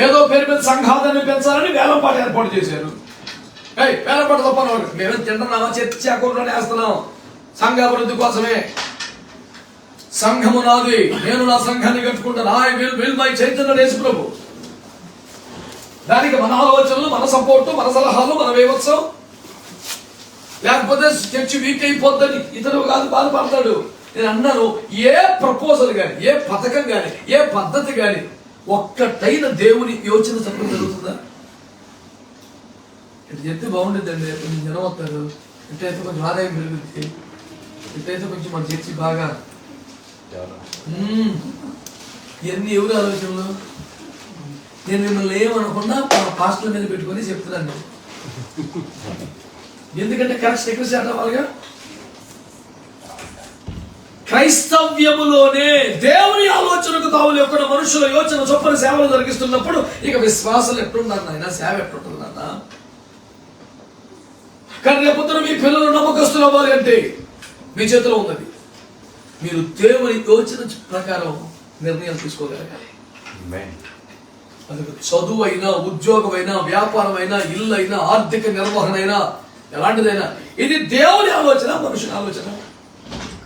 ఏదో పేరు మీద సంఘాదాన్ని పెంచాలని వేలంపాట ఏర్పాటు చేశారు. వేలంపాట తప్ప మేమేం తింటున్నామా? చర్చ అకౌంట్లోనే వేస్తున్నాం, సంఘాభివృద్ధి కోసమే. సంఘము నాది, నేను నా సంఘాన్ని కట్టుకుంటాను. ఐ విల్ మై చైతన్య యేసు ప్రభు. దానికి మన ఆలోచనలు, మన సపోర్టు, మన సలహాలు, మన వేవత్సం. లేకపోతే చర్చి వీక్ అయిపోద్దని ఇతరులు కాదు బాధపడతాడు. నేను అన్నాను, ఏ ప్రపోజల్ కానీ, ఏ పథకం కానీ, ఏ పద్ధతి కానీ ఒక్కటైన దేవుని యోచన చెప్పడం జరుగుతుందా? ఇటు చెప్తే బాగుండేదండి, కొంచెం జనం వస్తారు, ఇటైతే కొంచెం ఆదాయం పెరుగుతుంది, ఇటైతే కొంచెం మన చర్చి బాగా. ఇవన్నీ ఎవరు ఆలోచనలు? నేను మిమ్మల్ని ఏమనకుండా పాస్టర్ మీద పెట్టుకొని చెప్తున్నాను. ఎందుకంటే కరెక్ట్ ఎక్కువ శాతం వాళ్ళగా క్రైస్తవ్యములోనే దేవుని ఆలోచనకు తావులు యొక్క మనుషుల యోచన చొప్పున సేవలు జరిగిస్తున్నప్పుడు ఇక విశ్వాసాలు ఎట్లున్నారు నాయన, సేవ ఎట్లుంటుంది నాన్న. కానీ రేపొద్దున మీ పిల్లలు నమ్మకస్తులు అవ్వాలి అంటే మీ చేతిలో ఉన్నది. మీరు దేవుని యోచన ప్రకారం నిర్ణయం తీసుకోగలగాలి. అది చదువు అయినా, ఉద్యోగమైనా, వ్యాపారమైనా, ఇల్లు అయినా, ఆర్థిక నిర్వహణ అయినా, ఎలాంటిదైనా ఇది దేవుని ఆలోచన, మనుషుని ఆలోచన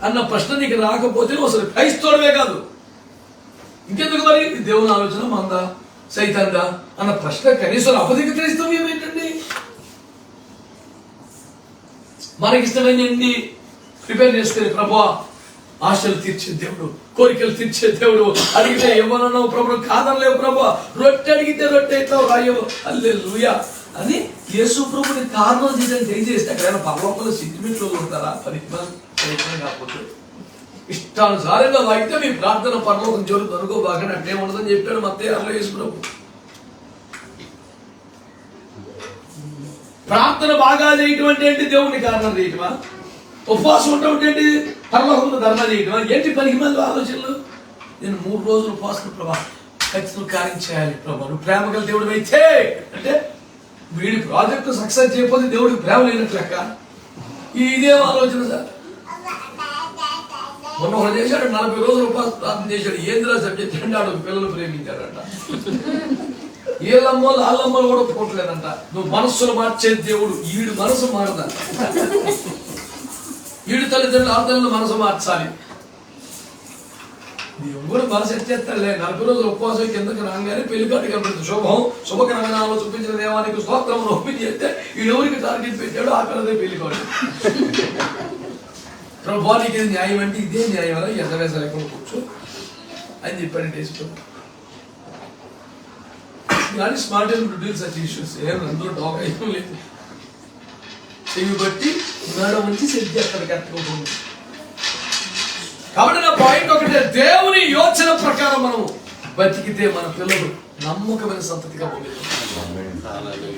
అన్న ప్రశ్న నీకు రాకపోతే నువ్వు అసలు క్రైస్తవుడివే కాదు. ఇంకెందుకు మరి దేవుని ఆలోచన మందా సైతందా అన్న ప్రశ్న కనీసం అపధిక క్రైస్తవ్యం ఏంటండి? మనకిష్టమైనన్ని ప్రిపేర్ చేసుకుని ప్రభువా ఆశలు తీర్చే దేవుడు, కోరికలు తీర్చే దేవుడు, అడిగితే ఏమన్నావు ప్రభు, కాదనలేవు ప్రభు, రొట్టె అడిగితే రొట్టె ఎట్లా రాయవు, హల్లెలూయా అని యేసు ప్రభుని కారణం చేయడానికి దయచేస్తే అక్కడైనా పర్లోకంలో సెంటిమెంట్లో ఉంటారా? ప్రయత్నం కాకపోతే ఇష్టానుసారంగా వాయితే మీ ప్రార్థన పరలోకం జోలికి అనుకోబాకండి అంటే ఉండదని చెప్పాడు మత్తయి 6లో యేసు ప్రభు. ప్రార్థన బాగా చేయటం అంటే ఏంటి? దేవుని కారణం చేయటమా? ఉపవాసం ఉండటం ఏంటి? పరలోకంలో ధర్మ చేయటమా? ఏంటి పనికి మళ్ళీ ఆలోచనలు? నేను 3 రోజులు ఉపవాసం ప్రభా ఖచ్చితంగా కార్యం చేయాలి ప్రభా, నువ్వు ప్రేమ గల దేవుడు అయితే అంటే వీడి ప్రాజెక్టు సక్సెస్ చేయకపోతే దేవుడికి ప్రేమ లేనట్లు లెక్క. ఇదేం ఆలోచన సార్? మొన్న ఒకటి చేశాడు, 40 రోజులు ఉపవాసం ప్రార్థన చేశాడు. ఏంద్రా సబ్జెక్ట్ అంటే ఆడు పిల్లలు ప్రేమించాడంట. ఏళ్ళమ్మలు వాళ్ళమ్మలు కూడా ఒప్పుకోవట్లేదంట. నువ్వు మనస్సును మార్చే దేవుడు, ఈడు మనసు మారదంట. ఈడు తల్లిదండ్రులు ఆ తల్లిని మనసు మార్చాలి. దేవుడు కూడా మనసు ఎత్తేస్తాడులే. 40 రోజులు ఉపవాసం కిందకి రాగానే పెళ్లికాటికి కనబడుతుంది. శుభం శుభకరమైన చూపించిన దేవానికి స్తోత్రం ఒప్పించి చేస్తే ఈడెవరికి టార్గెట్ పెట్టాడు ఆ పిల్లదే పెళ్లికాడు. ప్రభువానికి ఇది న్యాయం అంటే ఇదే న్యాయం అలా ఎంత వేసాలు ఎక్కడ కూర్చో అని చెప్పాడు టేస్ట్. కానీ smart to deal such issues ఏం అందులో టాక్ అయ్యడం లేదు. చెవి బట్టి మేడం నుంచి సెట్ చేస్తారు కరెక్ట్గా. కాబట్టి నా పాయింట్ ఒకటే, దేవుని యోచన ప్రకారం మనము బతికితే మన పిల్లలు నమ్మకమైన సంతతిగా ఉండేది.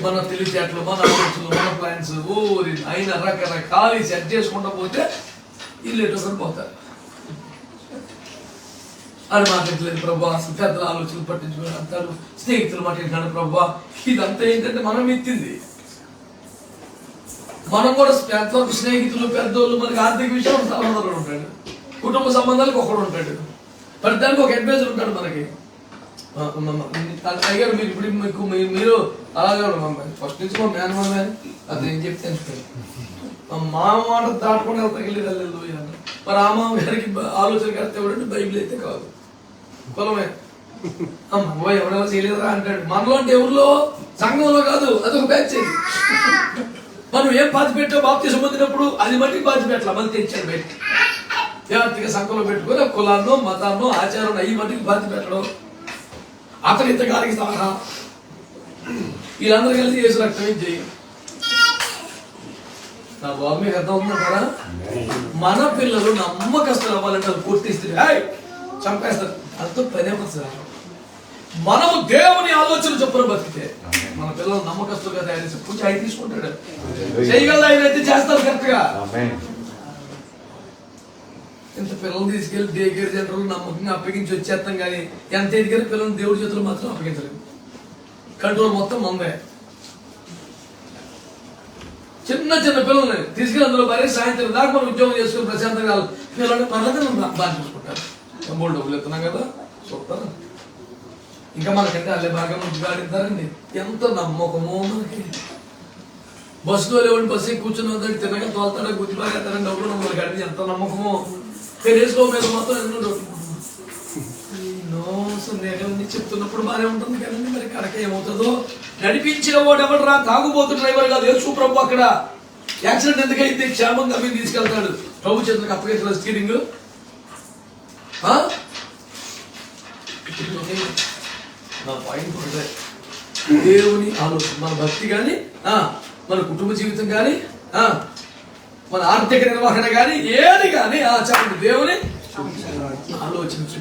మన తెలివితేటలు, మన ఆలోచనలు, మన ప్లాన్స్ అయిన రకరకాలు సెట్ చేసుకుంటూ పోతే ఇల్లు ఎటుకొని పోతారు. అని మాట్లాడలేదు ప్రభా, అసలు పెద్దల ఆలోచనలు పట్టించుకుని అంటారు, స్నేహితులు మాట్లాడినాడు ప్రభా. ఇదంతా ఏంటంటే మనం ఎత్తింది. మనం కూడా ఎంతవరకు స్నేహితులు, పెద్దోళ్ళు, మనకి ఆర్థిక విషయం సహోదరుడు ఉంటాడు, కుటుంబ సంబంధాలకు ఒకడు ఉంటాడు, ప్రతిదానికి ఒక అడ్వైజర్ ఉంటాడు మనకి. అయ్యారు మీరు ఇప్పుడు మీకు మీరు అలాగే ఫస్ట్ నుంచి మా మేనమామే అది ఏం చెప్తే మా మాట దాటుకుండా తగిలేదు. మరి ఆ మామ గారికి ఆలోచన కడితే ఎవడంటే బైబిల్ అయితే కాదు, కులమే. అమ్మ ఎవడెవరు చేయలేదురా అంటాడు. మనలో అంటే ఎవరిలో? సంఘంలో కాదు, అదొక బ్యాచ్. మనం ఏం పాతి పెట్టావు బాప్తిసం పొందినప్పుడు అది మట్టికి పాతి పెట్టాల, మళ్ళీ తెచ్చాడు బయట జాగ్రత్తగా సంఘంలో పెట్టుకుని కులాన్నో మతాన్నో ఆచారం అయ్యి మట్టికి పాతి పెట్టడం. అతను ఇంతకాలకి సలహా వీళ్ళందరూ కలిసి చేసి రక్తం చేయి. నా బాబు మీకు అర్థం అవుతుందంటారా? మన పిల్లలు నమ్మకస్తులు అవ్వాలంటే అది పూర్తిస్తే చంపేస్తారు. అంతా పనే వస్తుంది. మనము దేవుని ఆలోచన చొప్పున బతికితే మన పిల్లలు నమ్మకస్తులుగా తయారు చేసి పూజ అయి తీసుకుంటాడు. చేయగలరు ఆయన అయితే చేస్తారు కరెక్ట్ గా. ఇంత పిల్లలు తీసుకెళ్లి డే కేర్ సెంటర్లు నమ్మకంగా అప్పగించి వచ్చేస్తాం కానీ ఎంత ఎదిగిన పిల్లలు దేవుడి చేతులు మాత్రం అప్పగించలేదు. కంట్రోల్ మొత్తం మందే. చిన్న చిన్న పిల్లల్ని తీసుకెళ్ళి అందులో మరీ సాయంత్రం దాకా మనం ఉద్యోగం చేసుకుని ప్రశాంతంగా పిల్లలు పర్లేదు బాగా చూసుకుంటారు. మూడు డబ్బులు ఎత్తున్నాం కదా చూస్తారు. ఇంకా మనకంటే అల్లే బాగా మంచిగా ఆడిస్తారండి. ఎంత నమ్మకమో మనకి. బస్సులో లేవండి, బస్సు కూర్చుని వద్దండి, తిన్నగా తోలుతాడా గుర్తి బాగా ఎత్తారని డబ్బులు మనకి అడిగి ఎంత నమ్మకమో. వేసుకో మీద మాత్రం ఎన్నో సందేహాలన్నీ చెప్తున్నప్పుడు బాగానే ఉంటుంది కానీ మరి కనుక ఏమవుతుందో. నడిపించేవాడు ఎవడరా? తాగుబోతు డ్రైవర్ కాదు, యేసు ప్రభు. అక్కడ యాక్సిడెంట్ ఎందుకైతే క్షేమంగా మీరు తీసుకెళ్తాడు. ప్రభు చేతులకు అప్పగించిన స్టీరింగ్. నా పాయింట్ ఒకటే, దేవుని ఆలోచన మన భక్తి కానీ, మన కుటుంబ జీవితం కానీ, మన ఆర్థిక నిర్వహణ కానీ, ఏది కానీ చెప్పండి దేవుని ఆలోచించు.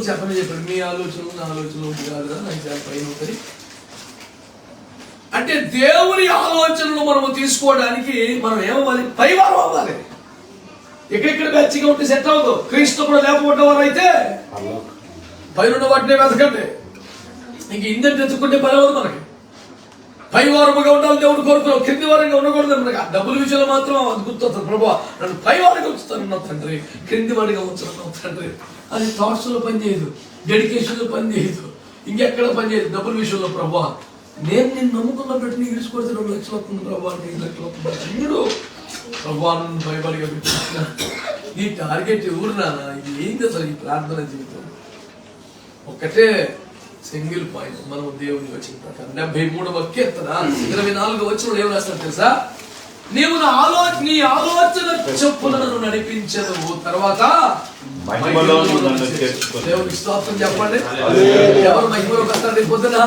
చెప్పని చెప్పండి మీ ఆలోచనలు నా ఆలోచనలు ఒకటి కాదు కదా, నాకు చాలా పైన ఉంటుంది. అంటే దేవుని ఆలోచనలు మనము తీసుకోవడానికి మనం ఏమవ్వాలి? పైవారం అవ్వాలి. ఎక్కడెక్కడ బ్యాచిగా ఉంటే సెట్ అవ్వదు. క్రీస్తు కూడా లేకపోవడం వారు అయితే పైన వాటినే వెతకండి. ఇంక ఇందరు తెచ్చుకుంటే పని అవ్వదు మనకి. పై వారముగా ఉండాలి దేవుడు కోరుకున్నావు, కింది వారంగా ఉండకూడదు అన్నగా. డబ్బుల విషయంలో మాత్రం అది గుర్తొస్తుంది, ప్రభా నన్ను పై వాడిగా ఉంచుతాను తండ్రి, కింది వాడిగా ఉంచుతున్నావు తండ్రి. అది థాట్స్ లో పనిచేయదు, డెడికేషన్ లో పనిచేయదు, ఇంకెక్కడ పనిచేయదు. డబ్బుల విషయంలో ప్రభా నేను నిన్ను నమ్ముకున్న పెట్టి నీకు ఇరుచుకొడితే 2 లక్షలు అవుతుంది ప్రభా, 3 లక్షలు అవుతుంది అన్నిడు ప్రభా నన్ను భయపడిగా పెట్టిన. ఈ టార్గెట్ ఎవరు నాన్న? ఇది ఏంటి అసలు ఈ ప్రార్థన జీవితం? ఒక్కటే సింగిల్ పాయింట్, మనం దేవుని వచ్చిన ప్రకారం 73వ కీర్తన 24వ వచనంలో ఏం రాస్తాడు తెలుసా? నీవు నీ ఆలోచన చొప్పున నన్ను నడిపించదు, తర్వాత మహిమలో నన్ను చేర్చుకొని. దేవునికి స్తోత్రం చెప్పండి. ఎవరు మహిమలోకి వస్తారు రేపు పొద్దున?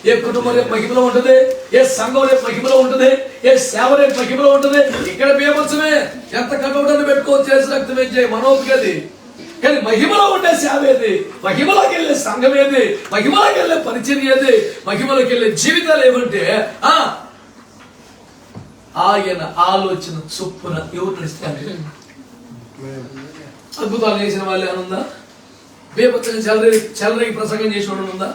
ఏ కుటుంబం రేపు మహిమలో ఉంటుంది, ఏ సంఘం రేపు మహిమలో ఉంటుంది, ఏ సేవ రేపు మహిమలో ఉంటుంది. ఇక్కడ బీభత్సమే, ఎంత కటౌటని పెట్టుకోవచ్చు, చేసి రక్తం ఏం చేయ మనోపికది. కానీ మహిమలో ఉండే సేవ ఏది, మహిమలోకి వెళ్ళే సంఘం ఏది, మహిమలోకి వెళ్ళే పరిచయం ఏది, మహిమలోకి వెళ్ళే జీవితాలు ఏమంటే ఆయన ఆలోచన చొప్పున ఎవరు నడుస్తారు? అద్భుతాలు చేసిన వాళ్ళు ఏమనుందా? బేపచ్చని చెలరేగి ప్రసంగం చేసిన ఉందా?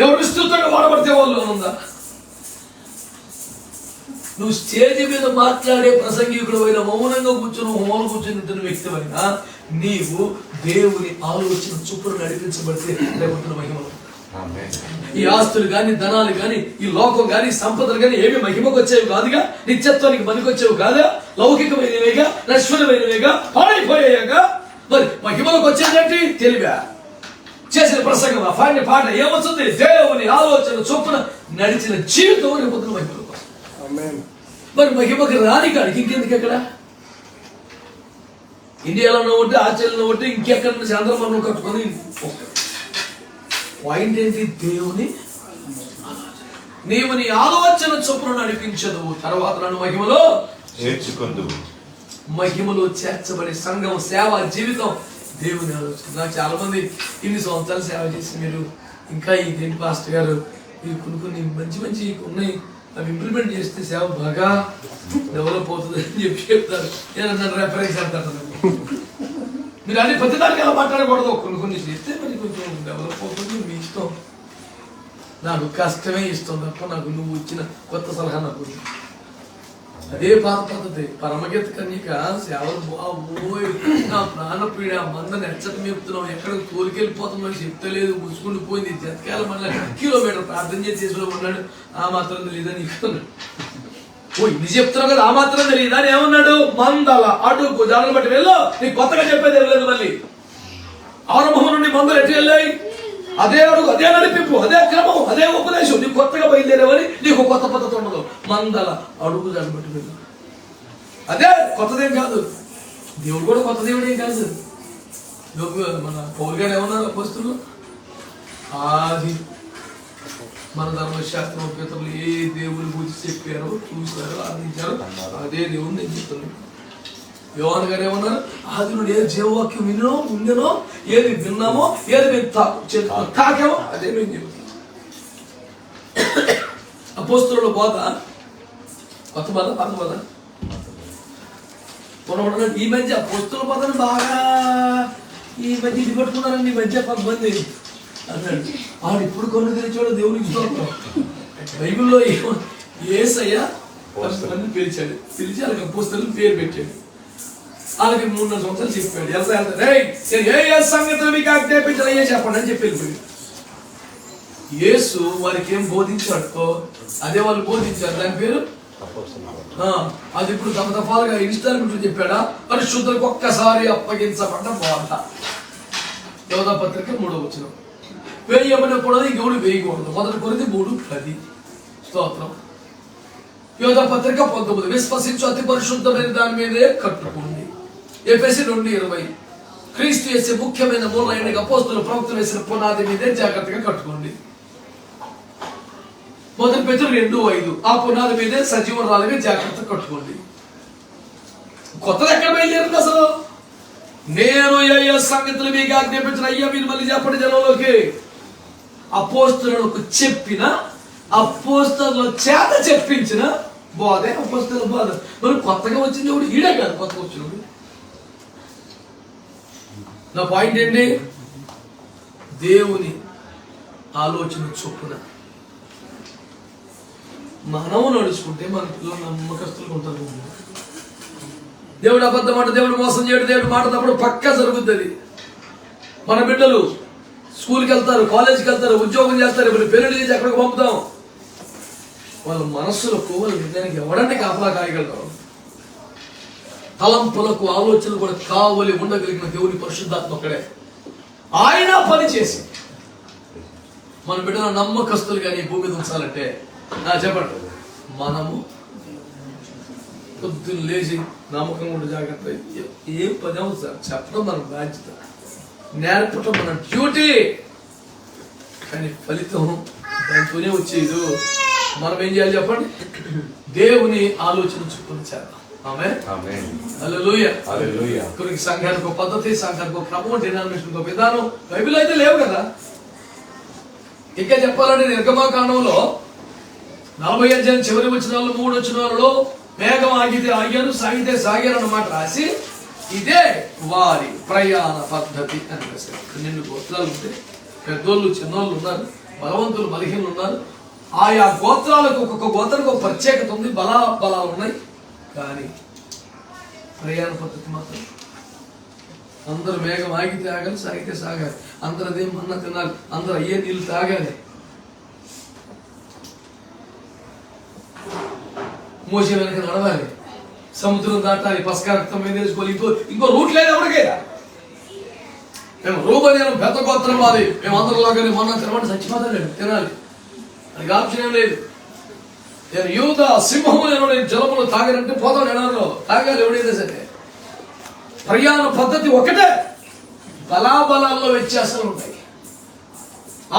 ఎవరు విస్తృతంగా వాడబడితే వాళ్ళు ఉందా? నువ్వు స్టేజ్ మీద మాట్లాడే ప్రసంగికుడు అయినా, మౌనంగా కూర్చొని హోమలు కూర్చొని ఉంటున్న వ్యక్తి అయినా, నీవు దేవుని ఆలోచన చొప్పున నడిపించబడితే లేకపోతున్న మహిమలు. ఈ ఆస్తులు గాని, ధనాలు గాని, ఈ లోకం గాని, సంపదలు గాని ఏమి మహిమకు వచ్చేవి కాదుగా, నిత్యత్వానికి పనికొచ్చేవి కాదుగా, లౌకికమైనవిగా, నశ్వరమైనవిగా, పాడైపోయాగా. మరి మహిమలకు వచ్చేదంటే తెలివా, చేసిన ప్రసంగం, పాడిన పాట ఏమొస్తుంది? దేవుని ఆలోచన చొప్పున నడిచిన జీవితం రేపొద్దున మహిమలకు వస్తుంది. మరి మహిమకి రాని కాడికి ఇంకెందుకు? ఎక్కడ ఇండియాలో ఉంటే, ఆస్ట్రేలియాలో ఉంటే, ఇంకెక్కడ చంద్రబాబు కట్టుకొని పాయింట్ ఏంటి? దేవుని నీవు నీ ఆలోచన చొప్పున నడిపించదు, తర్వాత నన్ను మహిమలో చేర్చుకొందువు. మహిమలో చేర్చబడే సంఘం, సేవ జీవితం దేవుని ఆలోచన. నాకు చాలా మంది ఇన్ని సంవత్సరాలు సేవ చేసి మీరు ఇంకా ఇదేంటి పాస్టర్ గారు, ఈ కొన్ని మంచి ఉన్నాయి, అవి ఇంప్లిమెంట్ చేస్తే సేవ బాగా డెవలప్ అవుతుంది అని చెప్పి చెప్తారు. నేను నన్ను రెఫరెన్స్ అంటాను. మీరు అన్ని ప్రతి దానికి ఎలా మాట్లాడకూడదు, కొన్ని చేస్తే మరి కొంచెం డెవలప్ అవుతుంది, మీ ఇష్టం. నాకు కష్టమే ఇష్టం తప్ప నాకు నువ్వు ఇచ్చిన కొత్త సలహా నాకు అదే పాత పద్ధతి. పరమగీత కన్యక సేవలు బాబోయ్, నా ప్రాణపీడ మందని ఎచ్చట మేపుతున్నాం, ఎక్కడ తోలికెళ్ళిపోతున్నాం చెప్తలేదు, ముసుకుండి పోయింది. జతకాల మళ్ళీ కిలోమీటర్ ప్రార్థన చేసి ఉన్నాడు, ఆ మాత్రం తెలియదని ఓ ఇది చెప్తున్నావు కదా, ఆ మాత్రం తెలియదా అని ఏమన్నాడు? మందల అడుగు జాడలు బట్టి వెళ్ళు, నీకు కొత్తగా చెప్పేది లేదు. మళ్ళీ ఆరంభం నుండి మందలు ఎటు వెళ్ళాయి? అదే అడుగు, అదే నడిపింపు, అదే క్రమం, అదే ఉపదేశం. నీకు కొత్తగా బయలుదేరేవని నీకు కొత్త పద్ధతి ఉండదు. మందల అడుగు జాడలు బట్టి వెళ్ళు, అదే కొత్తదేం కాదు. దేవుడు కూడా కొత్త దేవుడేం కాదు. మన పౌరు గారు ఏమన్నారు అపోస్తులు? ఆది మన ధర్మశాస్త్రం ఉపేతలు ఏ దేవుని గురించి చెప్పారో, చూశారో, ఆరాధించారో అదే దేవుడు నేను చెప్తున్నాను. యోహాను గారు ఏమన్నారు? ఆది నుండి ఏ జీవవాక్యం ఉండేనో, ఏది విన్నామో, ఏది మేము తాకామో అదే మేము చెప్తాం. అపోస్తుల బోధ కొత్త బోధ, పాత బోధ. ఈ మధ్య అపోస్తుల బోధను బాగా ఈ మధ్య ఇది పట్టుకున్నారండి. ఈ మధ్య కొంతమంది అన్నాడు, ఆడు ఇప్పుడు కొను తెరిచాడు దేవునికి స్తోత్రం. బైబిల్లో యేసయ్య కొంతమంది పిలిచాడు, పిలిచి వాళ్ళకి అపోస్తలుని పేరు పెట్టాడు. వాళ్ళకి 3-4 సంవత్సరాలు చెప్పాడు. ఏ సంగతులు మీకు ఆజ్ఞాపించాలి ఏ చెప్పండి అని చెప్పి వెళ్ళిపోయాడు. యేసు వారికి ఏం బోధించాడో అదే వాళ్ళు బోధించారు. దాని పేరు అది ఇప్పుడు తప్పగా ఇన్స్టాల్మెంట్ చెప్పాడా? పరిశుద్ధులకు ఒక్కసారి అప్పగించబడ్డ బోధ. యోధా పత్రిక 3వ వచనం. వేయమనకూడదు, ఇంకెవడు వేయకూడదు. 1 కొరింథీ 3:10. స్తోత్రం. యోధా పత్రిక 19. విశ్వసించు అతి పరిశుద్ధమైన దాని మీదే కట్టుకోండి. ఎఫెసీ 2:20. క్రీస్తు యేసు ముఖ్యమైన మూలైన అపోస్తలులు ప్రవక్తలు వేసిన పునాది మీదే జాగ్రత్తగా కట్టుకోండి. 1 పేతురు 2:5. ఆ పునాది మీదే సజీవరాలుగా జాగ్రత్తగా కట్టుకోండి. కొత్తది ఎక్కడ బయలుదేరింది అసలు? నేను ఏ సంగతులు మీకు ఆజ్ఞాపించిన అయ్యా మీరు మళ్ళీ చెప్పండి జనంలోకి. అపోస్తలులకు చెప్పిన, అపోస్తలుల చేత చెప్పించిన బోధే అపోస్తలుల బోధ. మరి కొత్తగా వచ్చింది ఎవడు? ఈడే కాదు కొత్తగా వచ్చినప్పుడు. నా పాయింట్ ఏంటి? దేవుని ఆలోచన చొప్పున మనము నడుచుకుంటే మన పిల్లలు నమ్మకస్తులుగా ఉంటారు. దేవుడు అబద్ధం మాట, దేవుడు మోసం చేయడు, దేవుడు మాట తప్పుడు పక్కా జరుగుతుంది. మన బిడ్డలు స్కూల్కి వెళ్తారు, కాలేజీకి వెళ్తారు, ఉద్యోగం చేస్తారు, ఇప్పుడు పెళ్లి చేసి ఎక్కడికి పంపుతాం. వాళ్ళ మనస్సులకు వాళ్ళ నిజానికి ఎవడంటే కాపలా కాయగలరు. తలంపులకు ఆలోచనలు కూడా కావలి ఉండగలిగిన దేవుని పరిశుద్ధాత్మ ఒక్కడే. ఆయన పని చేసి మన బిడ్డల నమ్మకస్తులు కానీ భూమి మీద ఉంచాలంటే చెప్పండి, మనము పొద్దున్న లేచి నమ్మకం ఉండే జాగ్రత్త. ఏం పని అవుతుంది సార్? చెప్పడం మన బాధ్యత, నేర్పటం మన డ్యూటీ. కానీ ఫలితం దాంతోనే వచ్చేది. మనం ఏం చేయాలి చెప్పండి? దేవుని ఆలోచన చొప్పున చేద్దాం. ఆమేన్. హల్లెలూయా. కొన్ని సంఘానికి ఒక పద్ధతి, సంఘానికి ఒక క్రమం, డినామినేషన్ ఒక విధానం. బైబిల్ అయితే లేవు కదా. ఇంకా చెప్పాలంటే నిర్గమాకాండంలో 40 అధ్యాయం చివరి వచనాలు 3 వచనాలలో మేఘం ఆగితే ఆగారు, సాగితే సాగారు అన్నమాట రాసి, ఇదే వారి ప్రయాణ పద్ధతి అని రాశారు. 12 గోత్రాలు ఉంటే పెద్దోళ్ళు చిన్నోళ్ళు ఉన్నారు, బలవంతులు బలహీనులు ఉన్నారు. ఆయా గోత్రాలకు ఒక్కొక్క గోత్రానికి ఒక ప్రత్యేకత ఉంది, బలాలు ఉన్నాయి. కానీ ప్రయాణ పద్ధతి మాత్రం అందరూ మేఘం ఆగితే ఆగాలి, సాగితే సాగాలి. అందరూ అదే మన్నా తినాలి, అందరూ అయ్యే నీళ్ళు తాగాలి. మోసే వెనక నడవాలి, సముద్రం దాటాలి, పసకా రక్తం మీద వేసుకోవాలి. ఇంకో రూట్ లేదు ఎవరికైనా. మేము రూబనేను పెద్ద గోత్రం మాది, మేము అందరిలాగానే మొన్న తినమంటే చచ్చిపోతాను, తినాలి, అది ఆప్షన్ ఏం లేదు. నేను యూద సింహము నేను జలములు తాగానంటే పోతాను, ఎడారిలో తాగాలి ఎవడైనా సరే. ప్రయాణ పద్ధతి ఒకటే, బలాబలాల్లో వ్యత్యాసాలు ఉంటాయి,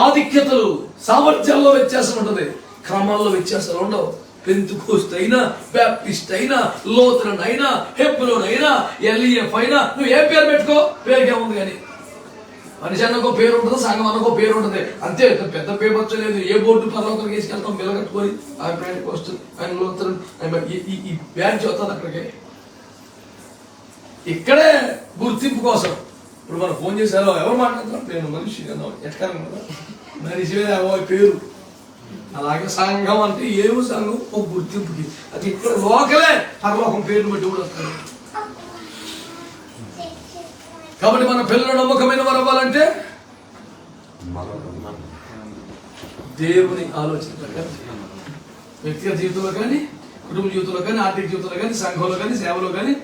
ఆధిక్యతలు సామర్థ్యాల్లో వ్యత్యాసం ఉంటుంది, క్రమాల్లో వ్యత్యాసాలు ఉండవు. పెంతుకోస్తు అయినా, బ్యాప్టిస్ట్ అయినా, లోతరన్ అయినా, హెబ్రోన్ అయినా, ఎల్ఈఎఫ్ అయినా, నువ్వు ఏ పేరు పెట్టుకో, పేరుకే ఉంది. కానీ మనిషి అన్నకో పేరు ఉంటుంది, సంఘం అన్నకో పేరు ఉంటుంది, అంతే. పెద్ద పేరు వచ్చలేదు. ఏ బోర్డు పర్లోకరికి వేసుకెళ్తాం, బిల్ల కట్టుకొని ఆయన ప్రయాణికి వస్తుంది, ఆయన లోతరన్ ఈ బ్యాడ్జ్ వస్తుంది అక్కడికి. ఇక్కడే గుర్తింపు కోసం ఇప్పుడు మనం ఫోన్ చేశారో ఎవరు మాట్లాడుతున్నాం, నేను మనిషి ఎక్కడ మనిషి పేరు. అలాగే సంఘం అంటే ఏమి సంఘం ఒక గుర్తింపుకి, అది ఇక్కడ లోకలే పరలోకం పేరుని బట్టి కూడా వస్తుంది. కాబట్టి మన పిల్లలు నమ్మకమైన వారు అవ్వాలంటే దేవుని ఆలోచన ప్రకారం వ్యక్తిగత జీవితంలో కానీ, కుటుంబ జీవితంలో కానీ, ఆర్థిక జీవితంలో కానీ, సంఘంలో కానీ, సేవలో కానీ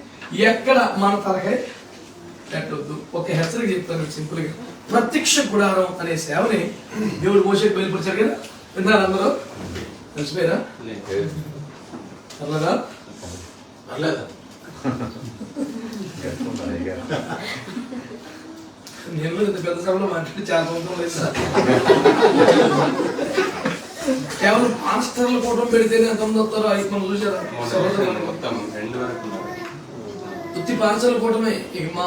ఎక్కడ మన తలకాయ పెట్టవద్దు. ఒక హెచ్చరిక చెప్తాను సింపుల్ గా. ప్రత్యక్ష గుడారం అనే సేవని దేవుడు మోషేకి బయలుపరిచారు కదా, విన్నారు అందరూ? తెలిసిపోయారా? అట్లాగా నేను ఇంత పెద్ద సభలో మాట్లాడి చాలా సంవత్సరం లేదు సార్. కేవలం మాస్టర్ల కూటం పెడితేనే ఎంతమంది వస్తారో అయితే మనం చూసారా? ఉత్తి పాన్సర్ల కూటమే, ఇక మా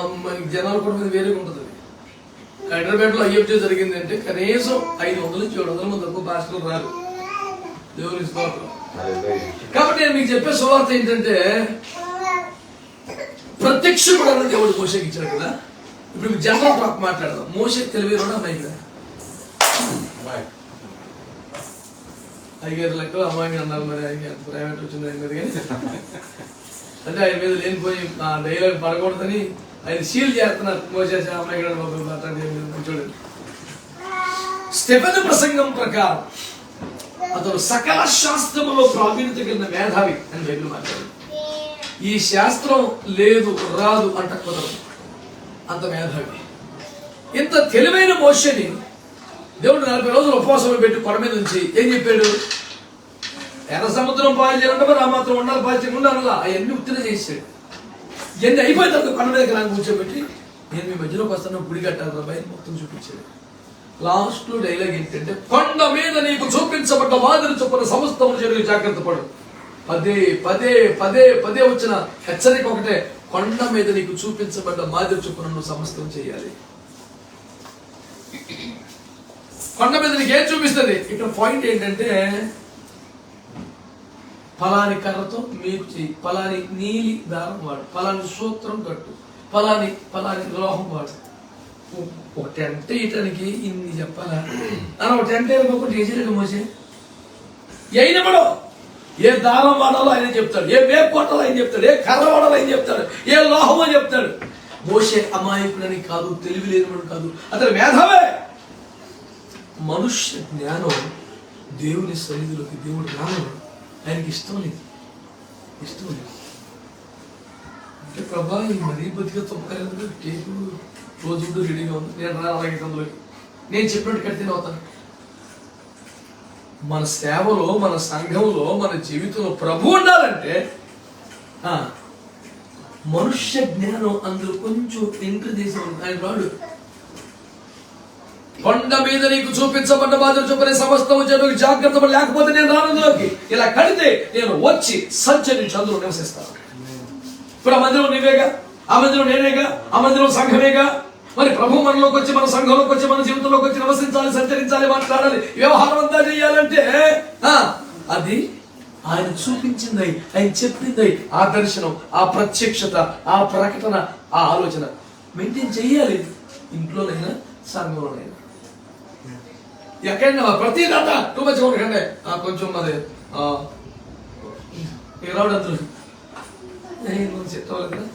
జనాల కూటమి వేరే ఉంటుంది. హైదరాబాద్ లో అయ్యప్ప జరిగింది అంటే కనీసం 500 నుంచి 700 మంది తక్కువ పాస్టర్లు రారు. దేవుని స్తోత్రం. కాబట్టి నేను మీకు చెప్పే సువార్త ఏంటంటే, ప్రత్యక్ష కూడా దేవుడు మోషేకి ఇచ్చాడు కదా. ఇప్పుడు జనరల్ టాక్ మాట్లాడదాం. మోషే తెలివిలోనే అమ్మాయి కదా, అయ్యారు లెక్క అమ్మాయిని అన్నారు. మరి ఆయన ప్రైవేట్ వచ్చింది ఆయన మీద, అంటే ఆయన మీద లేనిపోయి డైలాగ్ పడకూడదని ఆయన సీల్ చేస్తున్నారు. మోసేసి అమ్మాయి కూడా మాట్లాడి చూడండి. స్టెఫెను ప్రసంగం ప్రకారం అతను సకల శాస్త్రములో ప్రావీణ్యత కలిగిన మేధావి అని బైబిల్ మాట్లాడు. ఈ శాస్త్రం లేదు రాదు అంట కుదరదు, అంత మేధావి. ఇంత తెలివైన మోషేని దేవుడు 40 రోజులు ఉపవాసం పెట్టి కొండ మీద నుంచి ఏం చెప్పాడు? ఎర్ర సముద్రం పాలు చేయాలంటే మరి ఆ మాత్రం ఉండాలి, పాలు చేయకుండా అలా అవన్నీ ఉత్తీర్ణ చేసాడు. ఇవన్నీ అయిపోయిన తర్వాత కొండ మీద నాకు కూర్చోబెట్టి నేను మీ మధ్యలోకి వస్తాను, గుడి కట్టాలి బయట మొత్తం చూపించాడు. లాస్ట్ లో డైలాగ్ ఏంటంటే, కొండ మీద నీకు చూపించబడ్డ మాదిరి చొప్పున సమస్తము జరిగి జాగ్రత్త పడు. పదే పదే పదే పదే వచ్చిన హెచ్చరిక ఒకటే, కొండ మీద నీకు చూపించబడ్డ మాదిరి చొప్పున నువ్వు సమస్తం చేయాలి. కొండ మీద నీకు ఏం చూపిస్తుంది? ఇక్కడ పాయింట్ ఏంటంటే, ఫలాని కర్రతో మీకు చెయ్యి, ఫలాని నీలి దారం వాడు, ఫలాని సూత్రం కట్టు, ఫలాని లోహం వాడు. ఒక టెంట్ వేయటానికి ఇన్ని చెప్పాలా అని ఒక టెంట్ వేయకపోతే చేసేది మోసే అయినప్పుడు ఏ దారం వాడాలో ఆయన చెప్తాడు, ఏ మేపు కొట్టాలో ఆయన చెప్తాడు, ఏ కర్ర వాడాలో ఆయన చెప్తాడు, ఏ లోహమో చెప్తాడు. మోసే అమాయకుడని కాదు, తెలివి లేనివాడు కాదు, అతను మేధావే. మనుష్య జ్ఞానం దేవుని సన్నిధిలోకి దేవుడు రాను ఆయనకి ఇష్టం లేదు. అంటే ప్రభా ఈ మరీ బతిగా తొక్కలేదు, కేకు రోజు రెడీగా ఉంది, నేను రా అలాగే అందులోకి నేను చెప్పినట్టు కడితేనే అవుతాను. మన సేవలో, మన సంఘంలో, మన జీవితంలో ప్రభు ఉండాలంటే మనుష్య జ్ఞానం అందులో కొంచెం ఎంట్రీ దేశం ఆయన రాడు. కొండ మీద నీకు చూపించబడ్డ బాధ్యత చూపనే సమస్తము జనులకు జాగ్రత్త లేకపోతే నేను రానందులోకి ఇలా కడితే నేను వచ్చి సంచరించి అందులో నివసిస్తాను. ఇప్పుడు ఆ మందిరం నీవేగా, ఆ మందిరం నేనేగా, ఆ మందిరం సంఘమేగా. మరి ప్రభు మనలోకి వచ్చి, మన సంఘంలోకి వచ్చి, మన జీవితంలోకి వచ్చి నివసించాలి, సంచరించాలి, మాట్లాడాలి, వ్యవహారం అంతా చేయాలంటే అది ఆయన చూపించింది, ఆయన చెప్పింది, ఆ దర్శనం, ఆ ప్రత్యక్షత, ఆ ప్రకటన, ఆ ఆలోచన మెయింటైన్ చెయ్యాలి. ఇంట్లోనైనా సంఘంలోనైనా ఎక్కడైనా ప్రతి దాంట్లో టూ మచ్ ఉండకండి, కొంచెం అది రావడం చెప్తావు కదా.